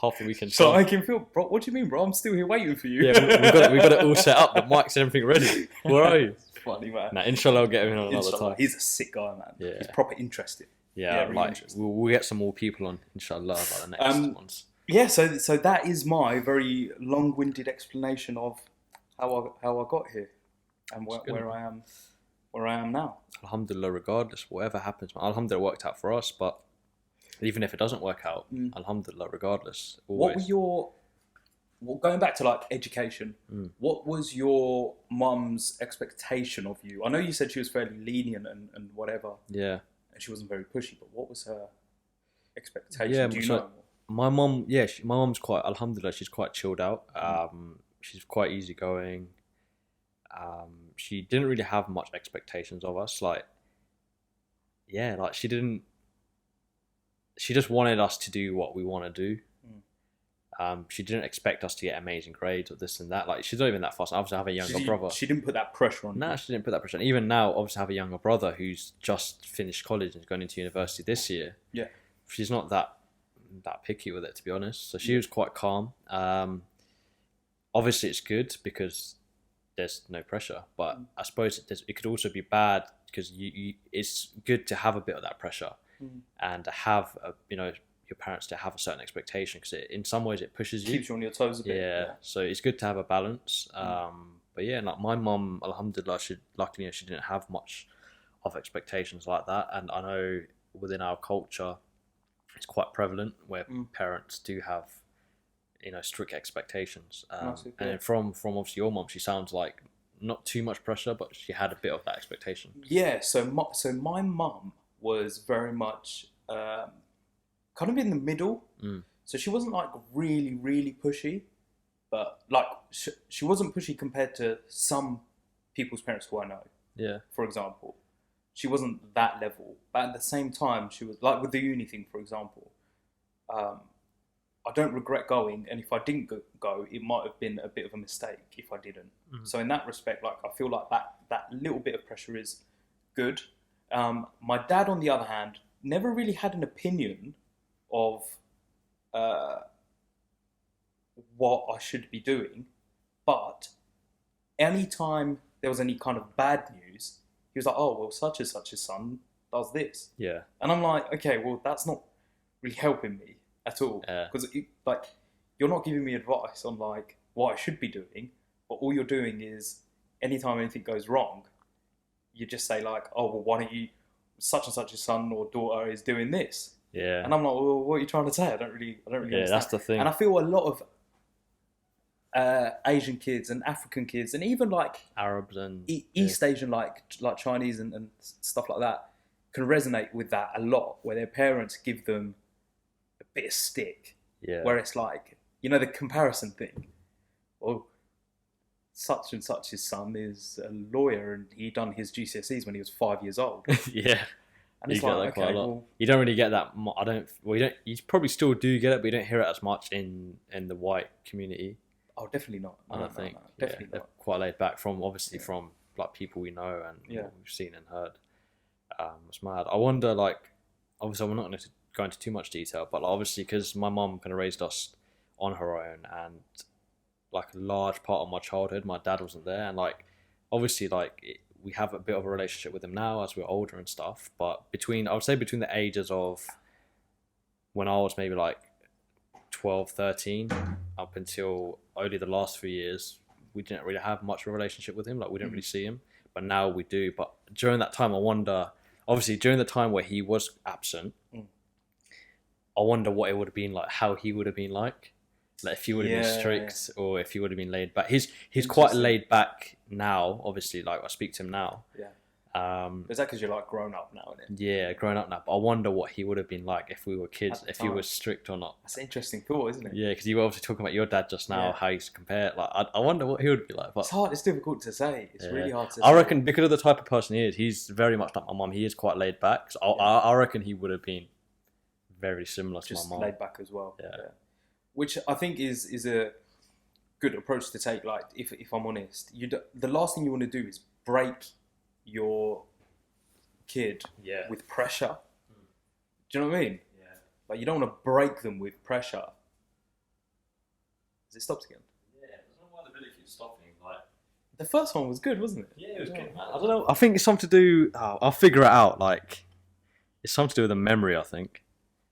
half the weekend. So I can feel, bro. What do you mean, bro? I'm still here waiting for you. Yeah, we've got it all set up. The mics and everything ready. Where are you? Funny, man. Nah, inshallah, I'll get him in on another Inshallah. time. He's a sick guy, man. Yeah. He's proper interested. Yeah, really like interesting. we'll get some more people on, inshallah, about the next ones. Yeah, so that is my very long-winded explanation of how I got here and where I am now. Alhamdulillah, regardless, whatever happens, man. Alhamdulillah, it worked out for us, but even if it doesn't work out, alhamdulillah, regardless. Always. Going back to education, what was your mum's expectation of you? I know you said she was fairly lenient and whatever. Yeah. And she wasn't very pushy, but what was her expectation? Yeah, Do you so know? my mum, my mum's quite, alhamdulillah, she's quite chilled out. She's quite easygoing. she didn't really have much expectations of us. Like, yeah, like she didn't. She just wanted us to do what we want to do. She didn't expect us to get amazing grades or this and that. Like, she's not even that fast. Obviously, I have a younger brother. She didn't put that pressure on. No, she didn't put that pressure on. Even now, obviously, I have a younger brother who's just finished college and is going into university this year. Yeah. She's not that picky with it, to be honest. So she was quite calm. Obviously, it's good because there's no pressure. But I suppose it could also be bad because it's good to have a bit of that pressure and to have your parents to have a certain expectation, because in some ways it pushes you. Keeps you on your toes a bit. Yeah. So it's good to have a balance. But yeah, like my mum, alhamdulillah, luckily she didn't have much of expectations like that. And I know within our culture, it's quite prevalent where parents do have, strict expectations. And from obviously your mum, she sounds like not too much pressure, but she had a bit of that expectation. Yeah. So my mum was very much kind of in the middle. So she wasn't like really, really pushy, but like she wasn't pushy compared to some people's parents who I know. Yeah. For example, she wasn't that level, but at the same time, she was like with the uni thing, for example. I don't regret going, and if I didn't go, it might have been a bit of a mistake if I didn't. So in that respect, like I feel like that little bit of pressure is good. My dad, on the other hand, never really had an opinion of what I should be doing, but anytime there was any kind of bad news, he was like, "Oh, well, such and such's son does this." Yeah. And I'm like, okay, well, that's not really helping me at all, because like you're not giving me advice on like what I should be doing, but all you're doing is anytime anything goes wrong, you just say like, "Oh, well, why don't you? Such and such's son or daughter is doing this." Yeah. And I'm like, well, what are you trying to say? I don't really understand. That's the thing. And I feel a lot of Asian kids and African kids and even like Arabs and East Asian, like Chinese and stuff like that, can resonate with that a lot, where their parents give them a bit of stick. Yeah. Where it's like, the comparison thing. Well, such and such's son is a lawyer and he done his GCSEs when he was 5 years old. Yeah. And it's like, okay, well, you don't really get that. You probably still do get it, but you don't hear it as much in the white community. Oh, definitely not. I don't think. Definitely they're not. quite laid back from like people we know and what we've seen and heard. It's mad. I wonder, like, obviously we're not going to go into too much detail, but like, obviously because my mum kind of raised us on her own, and like a large part of my childhood, my dad wasn't there, and like obviously like we have a bit of a relationship with him now as we're older and stuff. But I would say between the ages of when I was maybe like 12, 13, up until only the last few years, we didn't really have much of a relationship with him. Like we didn't really see him, but now we do. But during that time, I wonder, obviously during the time where he was absent, I wonder what it would have been like, how he would have been like if he would have been strict or if he would have been laid back. He's quite laid back now, obviously, like I speak to him now. Yeah. Is that because you're like grown up now, isn't it? Yeah, grown up now. But I wonder what he would have been like if we were kids, if he was strict or not. That's an interesting thought, isn't it? Yeah, because you were obviously talking about your dad just now, how he's compared. Like, I wonder what he would be like. But it's hard. It's difficult to say. It's really hard to say. I reckon because of the type of person he is, he's very much like my mum. He is quite laid back. So I reckon he would have been very similar to my mum. Just laid back as well. Yeah. Which I think is a good approach to take. Like, if I'm honest, the last thing you want to do is break your kid with pressure. Do you know what I mean? Yeah. Like, you don't want to break them with pressure. Has it stopped again? Yeah, I don't know why the video keeps stopping. Like, the first one was good, wasn't it? Yeah, it was good. I don't know. I think it's something to do. I'll figure it out. Like, it's something to do with the memory. I think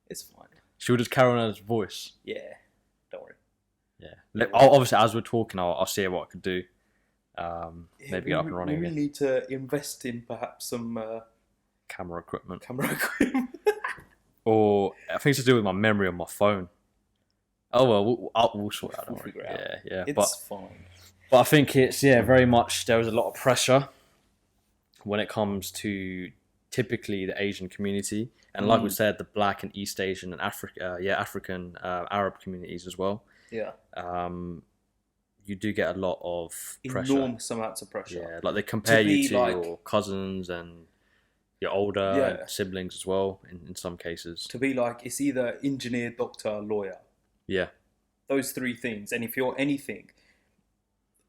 it's fine. She would just carry on his voice. Yeah, don't worry. Yeah. Obviously, as we're talking, I'll see what I could do. Maybe get up and running. We really need to invest in perhaps some camera equipment. Or I think it's to do with my memory on my phone. Oh well, we'll sort that out. We'll figure it out. Yeah. It's fine. But I think it's very much there was a lot of pressure when it comes to typically the Asian community, and like we said, the Black and East Asian and African Arab communities as well. Yeah. you do get a lot of pressure. enormous amounts of pressure. Yeah, like they compare you be to like, your cousins and your older yeah, siblings as well in some cases. to be like, it's either engineer, doctor, lawyer. Yeah, Those three things. And if you're anything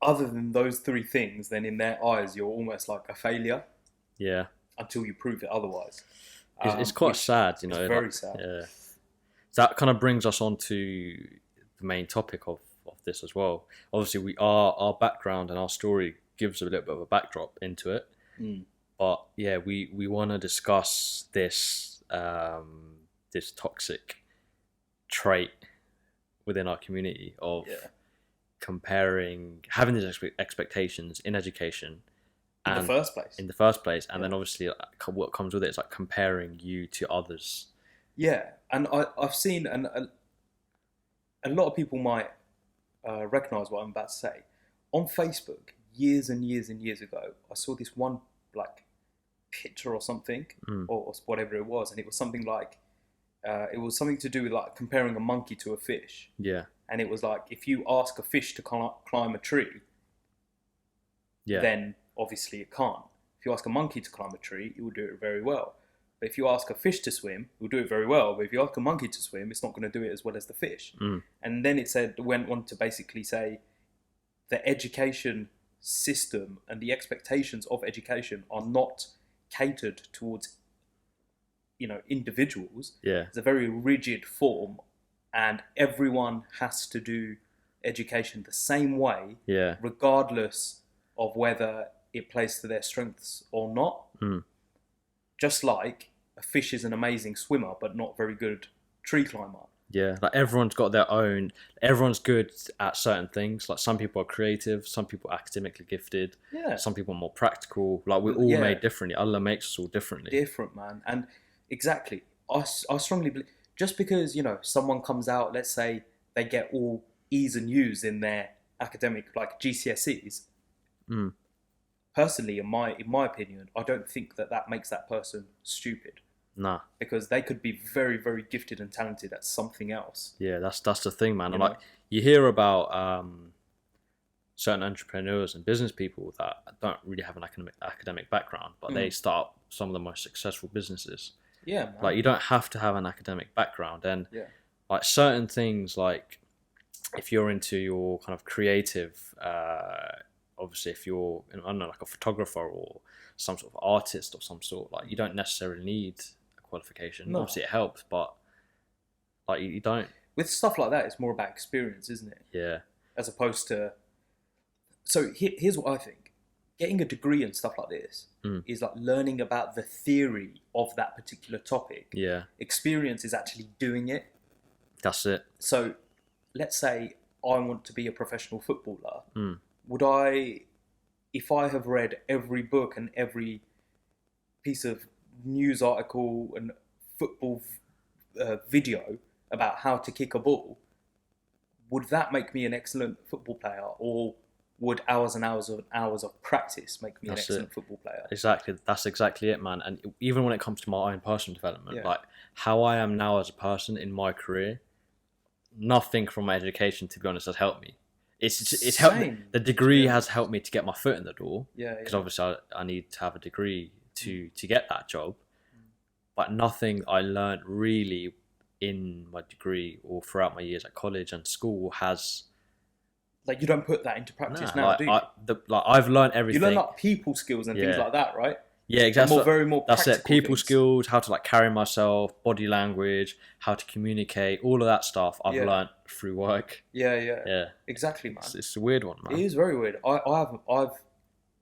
other than those three things, then in their eyes, you're almost like a failure yeah. until you prove it otherwise. It's quite Which sad, you is know. very Like, sad. yeah. So that kind of brings us on to the main topic of this as well. Obviously, our background and our story gives a little bit of a backdrop into it. Mm. But yeah, we want to discuss this this toxic trait within our community of Yeah. having these expectations in education In the first place. in the first place, and Yeah. then obviously what comes with it is like comparing you to others. Yeah. And I've seen, and a lot of people might recognize what I'm about to say. On Facebook, years and years and years ago, I saw this one like picture or something, or whatever it was, and it was something like, it was something to do with like comparing a monkey to a fish. Yeah, And it was like, if you ask a fish to climb a tree, yeah, then obviously it can't. If you ask a monkey to climb a tree, it will do it very well. But if you ask a fish to swim, it will do it very well. But if you ask a monkey to swim, it's not going to do it as well as the fish. And then went on to basically say the education system and the expectations of education are not catered towards, individuals. yeah, It's a very rigid form, and everyone has to do education the same way, yeah, regardless of whether it plays to their strengths or not. Just like a fish is an amazing swimmer, but not very good tree climber. yeah. Like everyone's got their own. Everyone's good at certain things. Like some people are creative, some people are academically gifted, Yeah, some people are more practical. Like we're all Yeah. made differently. Allah makes us all differently. different, man. And exactly, I strongly believe, just because, someone comes out, let's say they get all E's and U's in their academic, like GCSEs, personally, in my opinion, I don't think that makes that person stupid, Nah. because they could be very, very gifted and talented at something else. Yeah, that's the thing, man. You And know? like you hear about certain entrepreneurs and business people that don't really have an academic background, but they start some of the most successful businesses. Yeah, man. Like you don't have to have an academic background, and Yeah. like certain things, like if you're into your kind of creative, obviously if you're, I don't know, like a photographer or some sort of artist of some sort, like you don't necessarily need a qualification. No. Obviously it helps, but like you don't. With stuff like that, it's more about experience, isn't it? Yeah, As opposed to. So here's what I think. Getting a degree and stuff like this is like learning about the theory of that particular topic. yeah, Experience is actually doing it. that's it. So let's say I want to be a professional footballer. Would I, if I have read every book and every piece of news article and football video about how to kick a ball, would that make me an excellent football player, or would hours and hours of practice make me an excellent football player? Exactly, that's exactly it, man. And even when it comes to my own personal development, Yeah. like how I am now as a person in my career, nothing from my education, to be honest, has helped me. It's helped me. Same. The degree Yeah. has helped me to get my foot in the door, Yeah, because obviously I need to have a degree to get that job. But nothing I learned really in my degree or throughout my years at college and school has. like you don't put that into practice now, like, do you? I've learned everything. You learn like people skills and things Yeah. like that, right? Yeah, exactly. More That's it. practical People things. skills, how to like carry myself, body language, how to communicate, all of that stuff I've Yeah. learned through work. Yeah, Yeah, exactly, man. it's a weird one, It man. is very weird.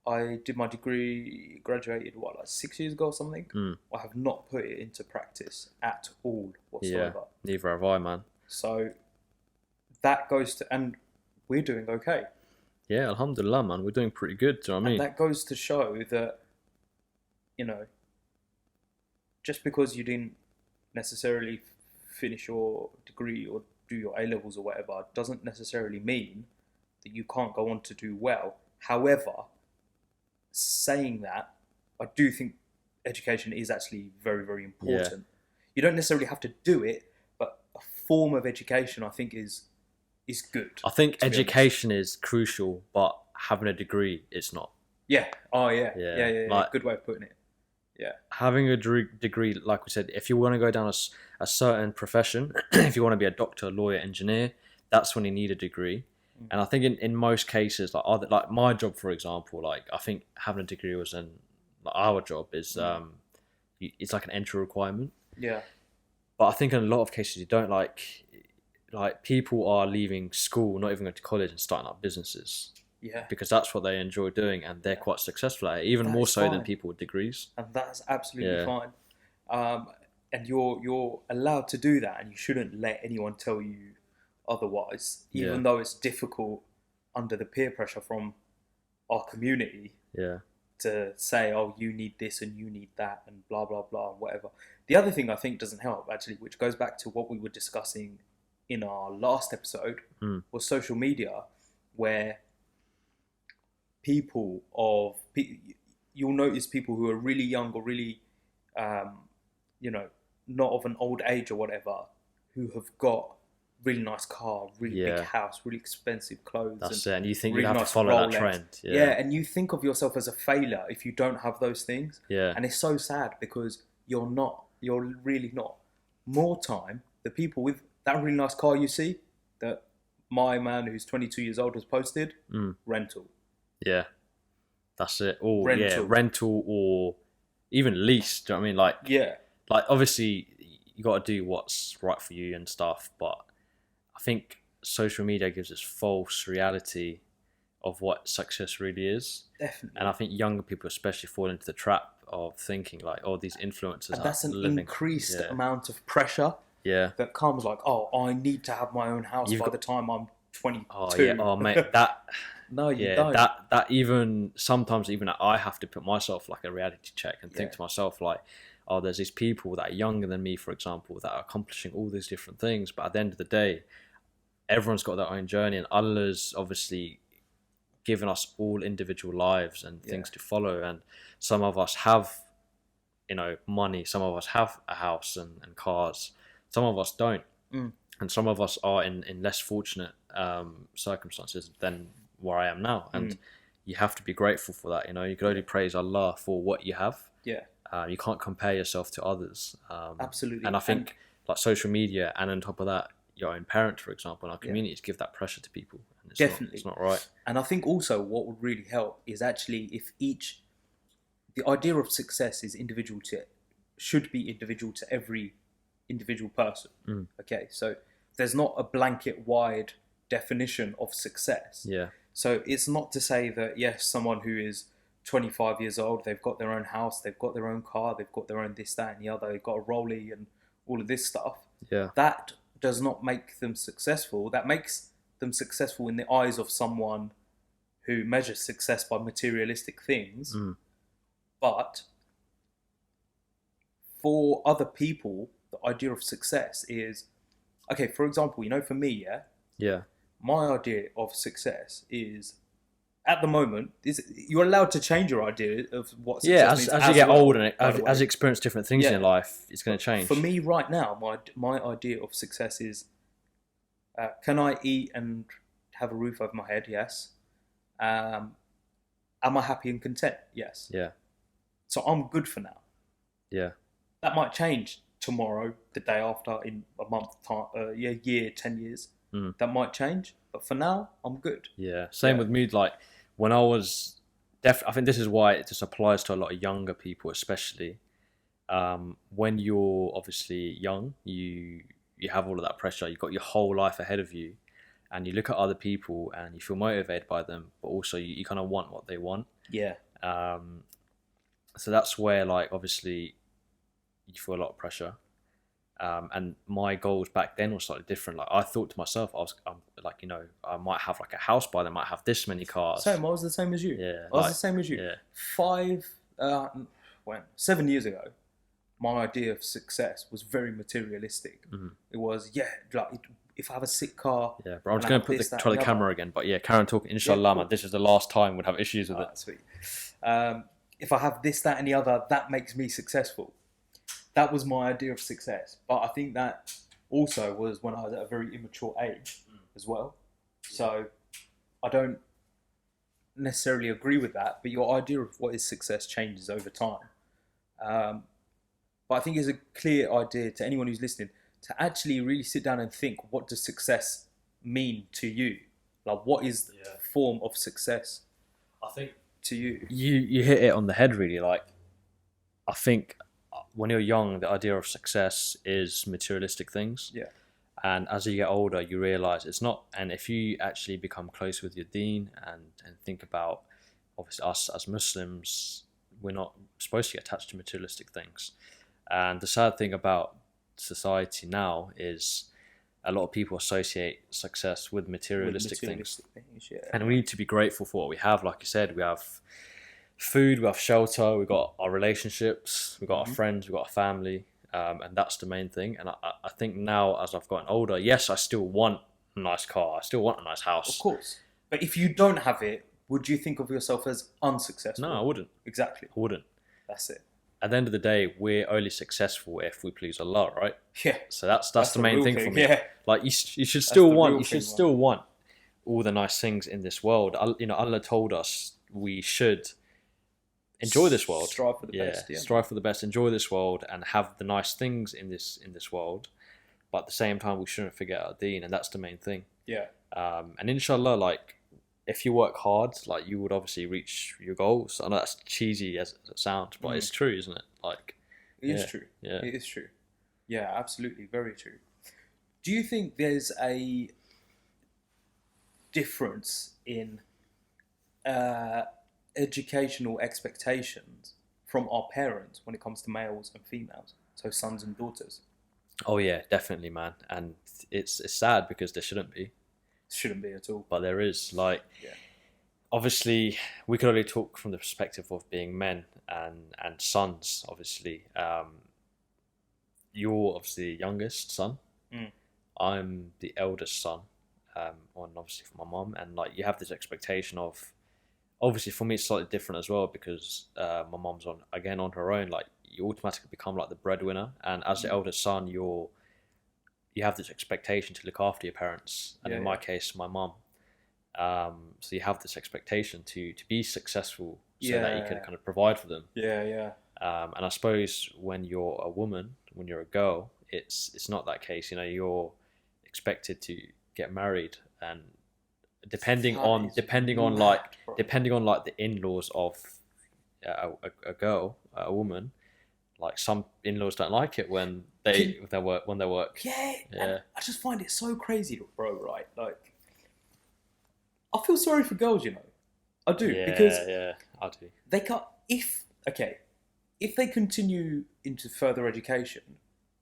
I did my degree, graduated like 6 years ago or something. I have not put it into practice at all Yeah, whatsoever. neither have I, man. So that goes to, and we're doing okay. Yeah, alhamdulillah, man. We're doing pretty good. Do you know what I mean? And that goes to show that, just because you didn't necessarily finish your degree or do your A-levels or whatever, doesn't necessarily mean that you can't go on to do well. However, saying that, I do think education is actually very, very important. You don't necessarily have to do it, but a form of education I think is is good. I think to be honest. education is crucial, but having a degree is not. Yeah. Oh yeah. Yeah. Yeah. Like, Good way of putting it. Yeah. having a degree, like we said, if you want to go down a certain profession, if you want to be a doctor, lawyer, engineer, that's when you need a degree. And I think in most cases, like my job, for example, like I think having a degree was like our job is it's like an entry requirement. Yeah. But I think in a lot of cases you don't like people are leaving school, not even going to college and starting up businesses. Yeah. Because that's what they enjoy doing and they're quite successful at it, even more so than people with degrees. And that's absolutely fine. And you're allowed to do that, and you shouldn't let anyone tell you otherwise, even though it's difficult under the peer pressure from our community to say, oh, you need this and you need that and blah, blah, blah, and whatever. The other thing I think doesn't help, actually, which goes back to what we were discussing in our last episode, was social media, where you'll notice people who are really young or really, not of an old age or whatever, who have got really nice car, really big house, really expensive clothes. That's it. And you think really you have nice to follow Rolex. that trend. Yeah, and you think of yourself as a failure if you don't have those things. Yeah. And it's so sad because you're not. You're really not. More time, the people with that really nice car you see, that my man who's 22 years old has posted, rental. Yeah. That's it. Or rental or even lease. Do you know what I mean? Like obviously you got to do what's right for you and stuff, but I think social media gives us false reality of what success really is. Definitely. And I think younger people especially fall into the trap of thinking like, oh, these influencers and that's an living. Increased amount of pressure that comes like, oh, I need to have my own house by the time I'm 22. Oh yeah, oh mate, that no, you don't. That even sometimes even I have to put myself like a reality check and think to myself like, oh, there's these people that are younger than me, for example, that are accomplishing all these different things, but at the end of the day, everyone's got their own journey, and Allah's obviously given us all individual lives and things to follow, and some of us have money, some of us have a house and cars, some of us don't, and some of us are in less fortunate circumstances than where I am now, and you have to be grateful for that. You can only praise Allah for what you have. You can't compare yourself to others. Absolutely. And I think like social media, and on top of that, your own parents, for example, in our communities give that pressure to people. And it's not right. And I think also what would really help is actually if the idea of success is should be individual to every individual person. Okay, so there's not a blanket wide definition of success. So it's not to say that yes, someone who is 25 years old, they've got their own house, they've got their own car, they've got their own this, that, and the other, they've got a rollie and all of this stuff. That does not make them successful. That makes them successful in the eyes of someone who measures success by materialistic things. But for other people, the idea of success is, okay, for example, for me, my idea of success is, at the moment, you're allowed to change your idea of what success means. As you get older and as you experience different things in your life, it's going to change. For me right now, my idea of success is, can I eat and have a roof over my head? Yes. Am I happy and content? Yes. So I'm good for now. That might change tomorrow, the day after, in a month time, year, 10 years. That might change, but for now, I'm good. Same with me. Like when I was, I think this is why it just applies to a lot of younger people, especially. When you're obviously young, you have all of that pressure. You've got your whole life ahead of you, and you look at other people and you feel motivated by them, but also you kind of want what they want. So that's where, like, obviously, you feel a lot of pressure. And my goals back then were slightly different. Like I thought to myself, I might have like a house by then, I might have this many cars. Same, I was the same as you. I was the same as you. 7 years ago, my idea of success was very materialistic. It was, if I have a sick car. Bro, I'm just going to try the camera again. But Karen talking, inshallah, man, this is the last time we'd have issues with it. Sweet. If I have this, that, and the other, that makes me successful. That was my idea of success. But I think that also was when I was at a very immature age as well. So I don't necessarily agree with that, but your idea of what is success changes over time. But I think it's a clear idea to anyone who's listening to actually really sit down and think, what does success mean to you? Like, what is the form of success? I think to you. You hit it on the head, really. Like, I think when you're young, the idea of success is materialistic things. Yeah. And as you get older, you realize it's not. And if you actually become close with your deen and think about, obviously, us as Muslims, we're not supposed to get attached to materialistic things. And the sad thing about society now is a lot of people associate success with materialistic things. Yeah. And we need to be grateful for what we have. Like you said, we have food, we have shelter, we've got our relationships, we've got our friends, we've got our family. And that's the main thing. And I think now, as I've gotten older, yes, I still want a nice car. I still want a nice house. Of course. But if you don't have it, would you think of yourself as unsuccessful? No, I wouldn't. Exactly. I wouldn't. That's it. At the end of the day, we're only successful if we please Allah, right? Yeah. So that's the main thing for me. Yeah. Like you should still want all the nice things in this world. Allah told us we should enjoy this world. Strive for the best. Yeah. Strive for the best. Enjoy this world and have the nice things in this world. But at the same time, we shouldn't forget our deen, and that's the main thing. Yeah. And inshallah, like, if you work hard, like, you would obviously reach your goals. I know that's cheesy as it sounds, but it's true, isn't it? Like, it is true. Yeah, it is true. Yeah, absolutely, very true. Do you think there's a difference in educational expectations from our parents when it comes to males and females, so sons and daughters? Oh yeah, definitely, man. And it's sad because there shouldn't be. Shouldn't be at all. But there is. Like, obviously, we could only talk from the perspective of being men and sons, obviously. You're obviously the youngest son. I'm the eldest son, obviously for my mum. And, like, you have this expectation of, obviously for me it's slightly different as well because my mum's on her own. Like, you automatically become like the breadwinner, and as the eldest son, you have this expectation to look after your parents, and in my case, my mum. So you have this expectation to be successful, so that you can kind of provide for them. Yeah. And I suppose when you're a woman, when you're a girl, it's not that case. You're expected to get married, and depending on the in-laws of a girl, a woman. Like, some in-laws don't like it when they work. Yeah. I just find it so crazy, bro. Right? Like, I feel sorry for girls. I do, because I do. They can't. If they continue into further education,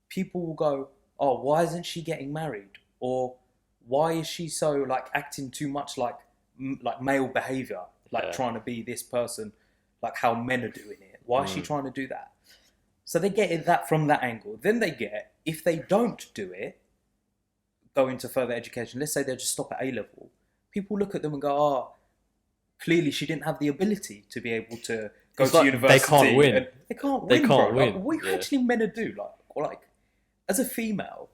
people will go, "Oh, why isn't she getting married?" Or, "Why is she so, like, acting too much like male behavior, like trying to be this person, like how men are doing it? Why is she trying to do that?" So they get that from that angle. Then they get, if they don't do it, go into further education, let's say they just stop at A-level, people look at them and go, "Oh, clearly she didn't have the ability to be able to go to university." They can't win. They can't win, bro. Like, what actually men do? Like, as a female,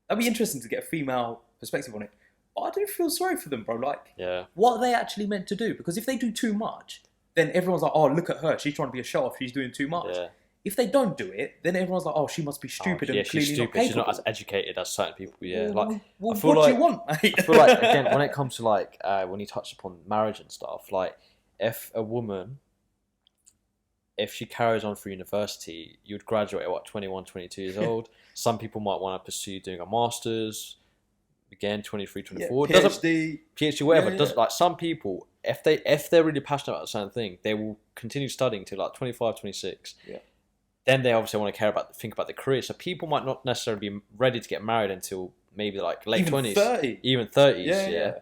that'd be interesting to get a female perspective on it. But I do feel sorry for them, bro. Like, what are they actually meant to do? Because if they do too much, then everyone's like, "Oh, look at her. She's trying to be a show-off. She's doing too much." Yeah. If they don't do it, then everyone's like, "Oh, she must be stupid and clearly she's not capable." She's not as educated as certain people. Yeah. Well, I feel what do you want, mate? I feel like, again, when it comes to, like, when you touch upon marriage and stuff, like, if a woman, if she carries on through university, you'd graduate at 21, 22 years old. Some people might want to pursue doing a master's. Again, 23, 24. PhD, whatever. Like, some people, if they're really passionate about a certain thing, they will continue studying till like 25, 26. Yeah. Then they obviously want to think about the career. So people might not necessarily be ready to get married until maybe like late 20s. Even 30s. Yeah.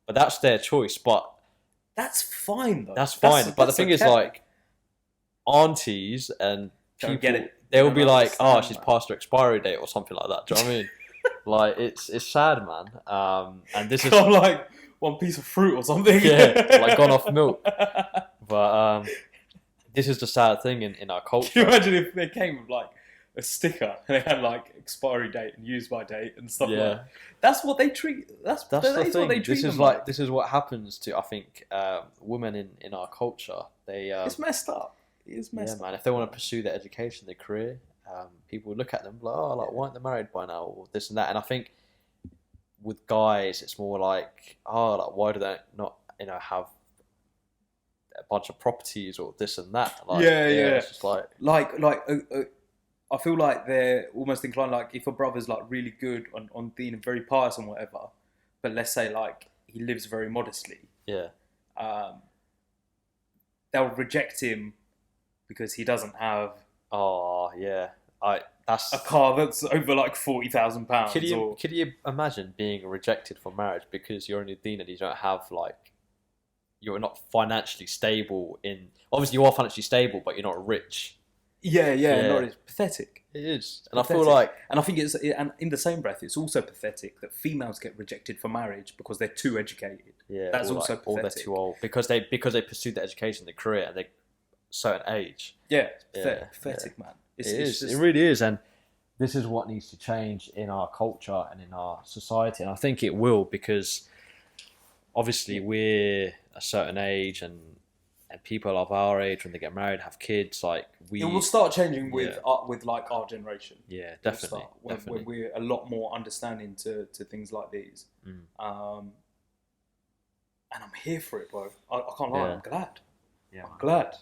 But that's their choice. But that's fine, though. That's fine. But the thing is, like, aunties and people, they will be like, "Oh, she's past her expiry date," or something like that. Do you know what I mean? Like, it's sad, man. And this is like one piece of fruit or something. Like gone off milk. But this is the sad thing in our culture. Can you imagine if they came with like a sticker, and it had like expiry date and use by date and stuff like Yeah. that. That's what they treat. That's That's the what thing. they treat This is them like this is what happens to, I think, women in our culture. They It's messed up. It is yeah, messed up. man. If they want to pursue their education, their career, people look at them like, oh, like why aren't they married by now, or this and that. And I think with guys, it's more like, oh, like why do they not, have a bunch of properties or this and that? Like, Yeah. It's just like, I feel like they're almost inclined, like if a brother's like really good on being very pious and whatever, but let's say like he lives very modestly, yeah, um, they'll reject him because he doesn't have oh yeah, that's a car that's over like £40,000. Could you imagine being rejected for marriage because you're in a deen and you don't have like, you're not financially stable obviously you are financially stable but you're not rich. Yeah. Yeah. No, it's pathetic. It is, and Pathetic. I feel like, and I think and in the same breath, it's also pathetic that females get rejected for marriage because they're too educated. yeah, That's or also like, or they're pathetic. too old because they pursued their education, their career at a certain age. Yeah, it's Yeah, pathetic, man. It is. It really is, and this is what needs to change in our culture and in our society, and I think it will, because obviously we're a certain age, and people of our age, when they get married, have kids, like it will start changing with Yeah. with like our generation. Yeah, It'll definitely. start when we're a lot more understanding to things like these. And I'm here for it, bro. I can't lie. Yeah. I'm glad. Yeah. I'm glad.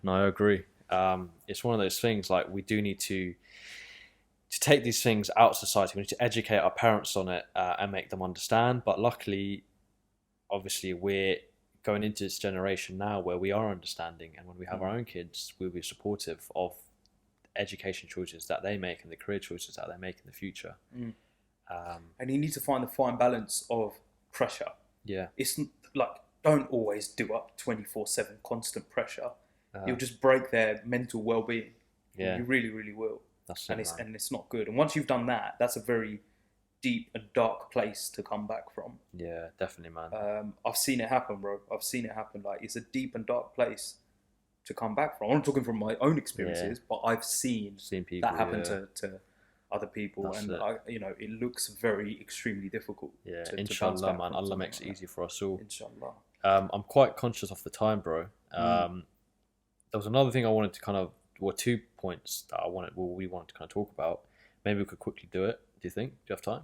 No, I agree. It's one of those things, like we do need to take these things out of society. We need to educate our parents on it and make them understand. But luckily, obviously, we're going into this generation now where we are understanding, and when we have our own kids, we'll be supportive of education choices that they make and the career choices that they make in the future. And you need to find the fine balance of pressure. Yeah. It's like, don't always do up 24/7 constant pressure. You'll just break their mental well-being. Yeah. You really, really will. That's and it, it's not good. And once you've done that, that's a very deep and dark place to come back from. Yeah, definitely, man. I've seen it happen, bro. I've seen it happen. Like, it's a deep and dark place to come back from. I'm not talking from my own experiences, but I've seen people that happen to other people. That's and it looks very extremely difficult. Yeah, to inshallah, man. Allah makes it easy for us all. Inshallah. I'm quite conscious of the time, bro. There was another thing I wanted to or 2 points that we wanted to kind of talk about. Maybe we could quickly do it. Do you think? Do you have time?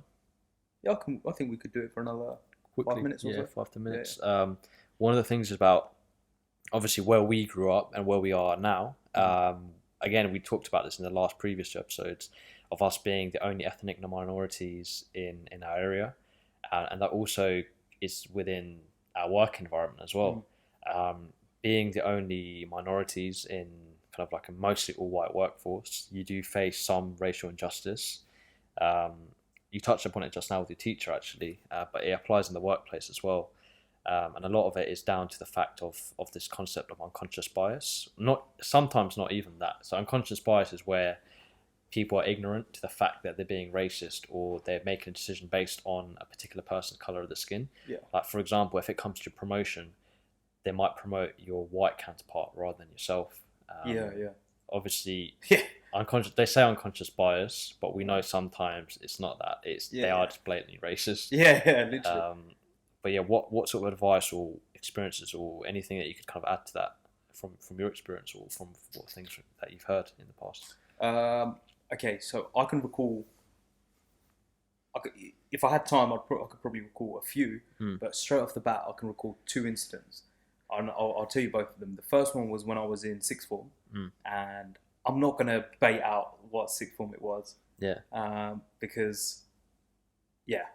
Yeah, I think we could do it for another 5 minutes or so. 5 to minutes. Yeah. One of the things is about, obviously, where we grew up and where we are now. Again, we talked about this in the last previous episodes, of us being the only ethnic minorities in our area. And that also is within our work environment as well. Being the only minorities in kind of like a mostly all-white workforce, you do face some racial injustice. You touched upon it just now with your teacher, actually, but it applies in the workplace as well. And a lot of it is down to the fact of this concept of unconscious bias. Sometimes not even that. So unconscious bias is where people are ignorant to the fact that they're being racist, or they're making a decision based on a particular person's colour of the skin. Yeah. Like, for example, if it comes to promotion, they might promote your white counterpart rather than yourself. Obviously, unconscious. They say unconscious bias, but we know sometimes it's not that. They are just blatantly racist. Yeah, literally. But yeah, what sort of advice or experiences or anything that you could kind of add to that from your experience, or from what things that you've heard in the past? Okay, so I can recall. If I had time, I could probably recall a few. But straight off the bat, I can recall 2 incidents. I'll tell you both of them. The first one was when I was in sixth form, and I'm not gonna bait out what sixth form it was. Yeah. Because,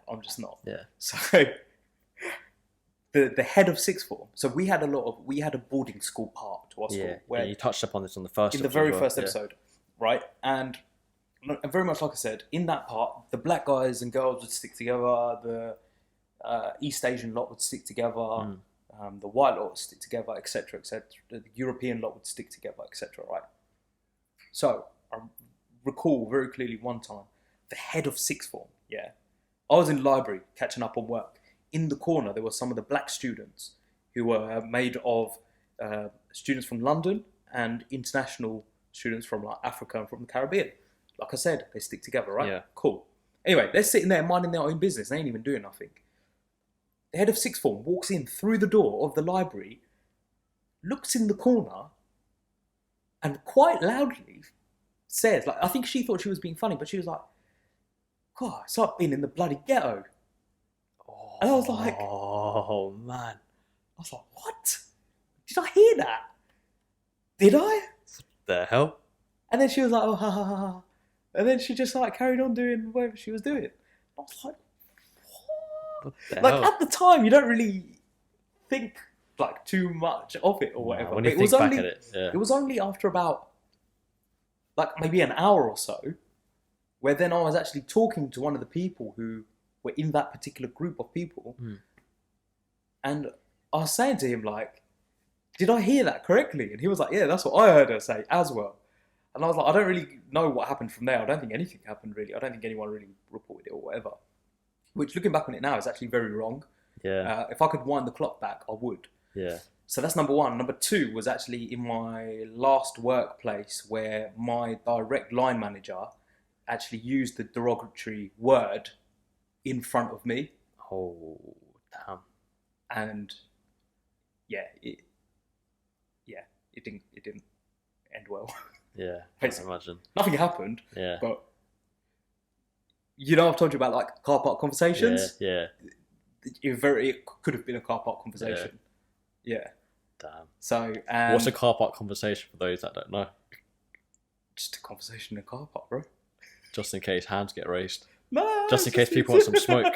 I'm just not. Yeah. So the head of sixth form. So we had a boarding school part to our school. Where you touched upon this on the first. In the very first episode, right? And very much like I said, in that part, the black guys and girls would stick together. The East Asian lot would stick together. The white lot would stick together, etc., etc. The European lot would stick together, etc. Right? So I recall very clearly one time, the head of sixth form. Yeah, I was in the library catching up on work. In the corner, there were some of the black students who were made of students from London and international students from like Africa and from the Caribbean. like I said, they stick together, right? Yeah. Cool. Anyway, they're sitting there minding their own business. They ain't even doing nothing. The head of sixth form walks in through the door of the library, looks in the corner, and quite loudly says, like, I think she thought she was being funny, but she was like, God, it's like being in the bloody ghetto. And I was like, oh man, I was like, what? Did I hear that? Did I? the hell? And then she was like, oh, ha, ha, ha, ha. And then she just like carried on doing whatever she was doing. I was like, what? What the Like hell? at the time, you don't really think like too much of it or whatever. When But you it think was back only, at it, yeah. it was only after about like maybe an hour or so, where then I was actually talking to one of the people who were in that particular group of people, and I was saying to him like, "Did I hear that correctly?" And he was like, "Yeah, that's what I heard her say as well." And I was like, "I don't really know what happened from there. I don't think anything happened really. I don't think anyone really reported it or whatever." Which, looking back on it now, is actually very wrong. Yeah. If I could wind the clock back, I would. Yeah. So that's number one. Number two was actually in my last workplace where my direct line manager actually used the derogatory word in front of me. Oh, damn. And it didn't end well. Yeah. I can Basically. imagine. Nothing happened, Yeah. but I've told you about like car park conversations. Yeah. It could have been a car park conversation. Yeah. Damn. So What's a car park conversation for those that don't know? just a conversation in a car park, bro. Just in case hands get raised. No, Just in case people want some smoke.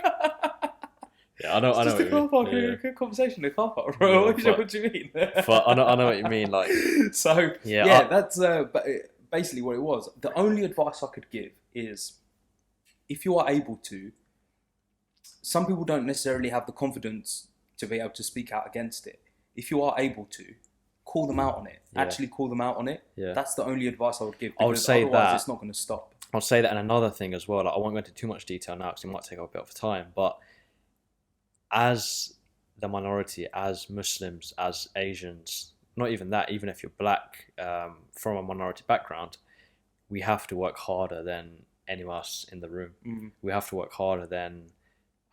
Yeah, I know. I know. Just a car park, a conversation in a car park, bro. Yeah, what do you mean? But I know what you mean. Like, so that's basically what it was. The only advice I could give is, if you are able to, some people don't necessarily have the confidence to be able to speak out against it. If you are able to, call them out on it. Yeah. Actually call them out on it. Yeah. That's the only advice I would give. I would say otherwise that it's not going to stop. I'll say that, and another thing as well. Like, I won't go into too much detail now because it might take up a bit of time. But as the minority, as Muslims, as Asians, not even that, even if you're black from a minority background, we have to work harder than anyone else in the room. Mm. We have to work harder than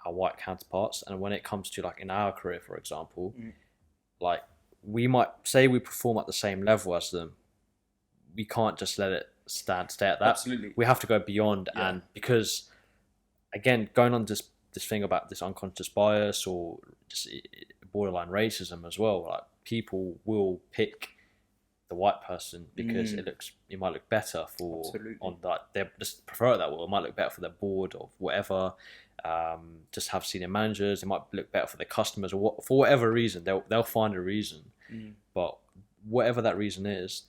our white counterparts. And when it comes to like in our career, for example, like we might say we perform at the same level as them. We can't just let it stay at that. Absolutely. We have to go beyond, and because again, going on this thing about this unconscious bias or just borderline racism as well, like people will pick the white person because it might look better for on that, they just prefer it that way. It might look better for their board or whatever. Just have senior managers. It might look better for their customers, or for whatever reason they'll find a reason. But whatever that reason is,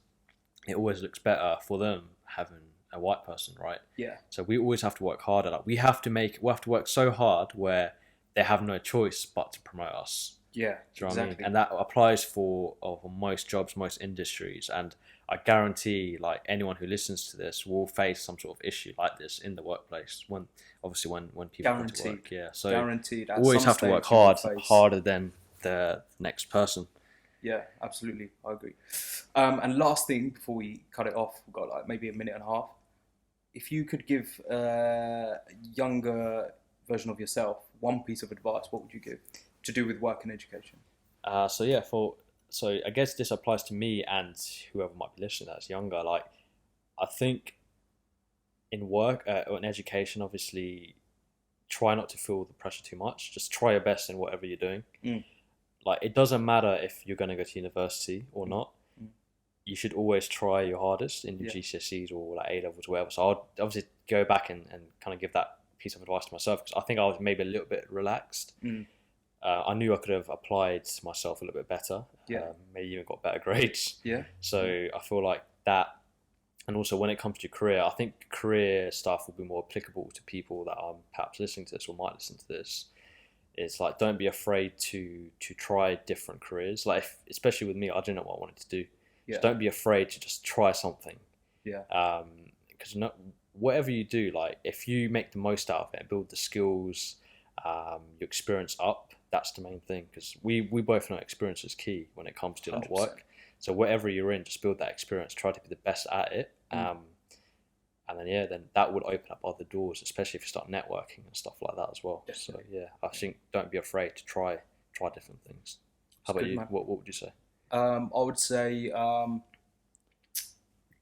it always looks better for them having a white person, right? Yeah. So we always have to work harder. Like we have to work so hard where they have no choice but to promote us. Yeah, do you know what I mean? And that applies for most jobs, most industries. And I guarantee, like anyone who listens to this will face some sort of issue like this in the workplace. When people come to work, So guaranteed. Always have to work harder than the next person. Yeah, absolutely. I agree. And last thing before we cut it off, we've got like maybe a minute and a half. If you could give a younger version of yourself one piece of advice, what would you give to do with work and education? So I guess this applies to me and whoever might be listening that's younger. Like, I think in work or in education, obviously, try not to feel the pressure too much. Just try your best in whatever you're doing. Like, it doesn't matter if you're going to go to university or not. You should always try your hardest in your GCSEs or like A levels, whatever. So I'll obviously go back and kind of give that piece of advice to myself, because I think I was maybe a little bit relaxed. I knew I could have applied myself a little bit better. Maybe even got better grades. So I feel like that. And also when it comes to career, I think career stuff will be more applicable to people that are perhaps listening to this or might listen to this. It's like, don't be afraid to try different careers. Like, especially with me, I didn't know what I wanted to do. So don't be afraid to just try something. Because whatever you do, like if you make the most out of it and build the skills, your experience up, that's the main thing. Because we both know experience is key when it comes to like 100%. work. So whatever you're in, just build that experience. Try to be the best at it. And then that would open up other doors, especially if you start networking and stuff like that as well. Definitely. So yeah, I think don't be afraid to try different things. How about good, you? man. What would you say? I would say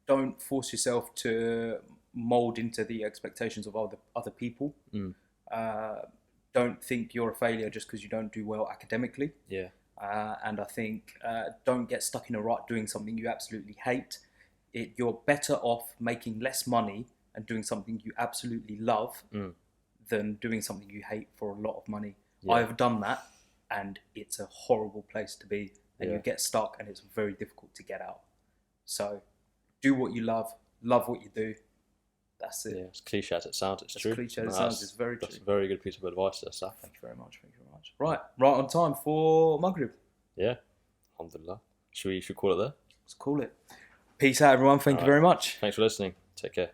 don't force yourself to mold into the expectations of other people. Mm. Don't think you're a failure just because you don't do well academically. Yeah. And I think don't get stuck in a rut doing something you absolutely hate. You're better off making less money and doing something you absolutely love than doing something you hate for a lot of money. Yeah. I've done that, and it's a horrible place to be, and Yeah. you get stuck, and it's very difficult to get out. So do what you love what you do. That's it. Yeah, as cliche as it sounds, it's true. As cliche as it sounds, it's very true. That's a very good piece of advice there, Saf. Thank you very much. Thank you very much. Right on time for Maghrib. Yeah, alhamdulillah. Should we call it there? Let's call it. Peace out, everyone. Thank you very much. Thanks for listening. Take care.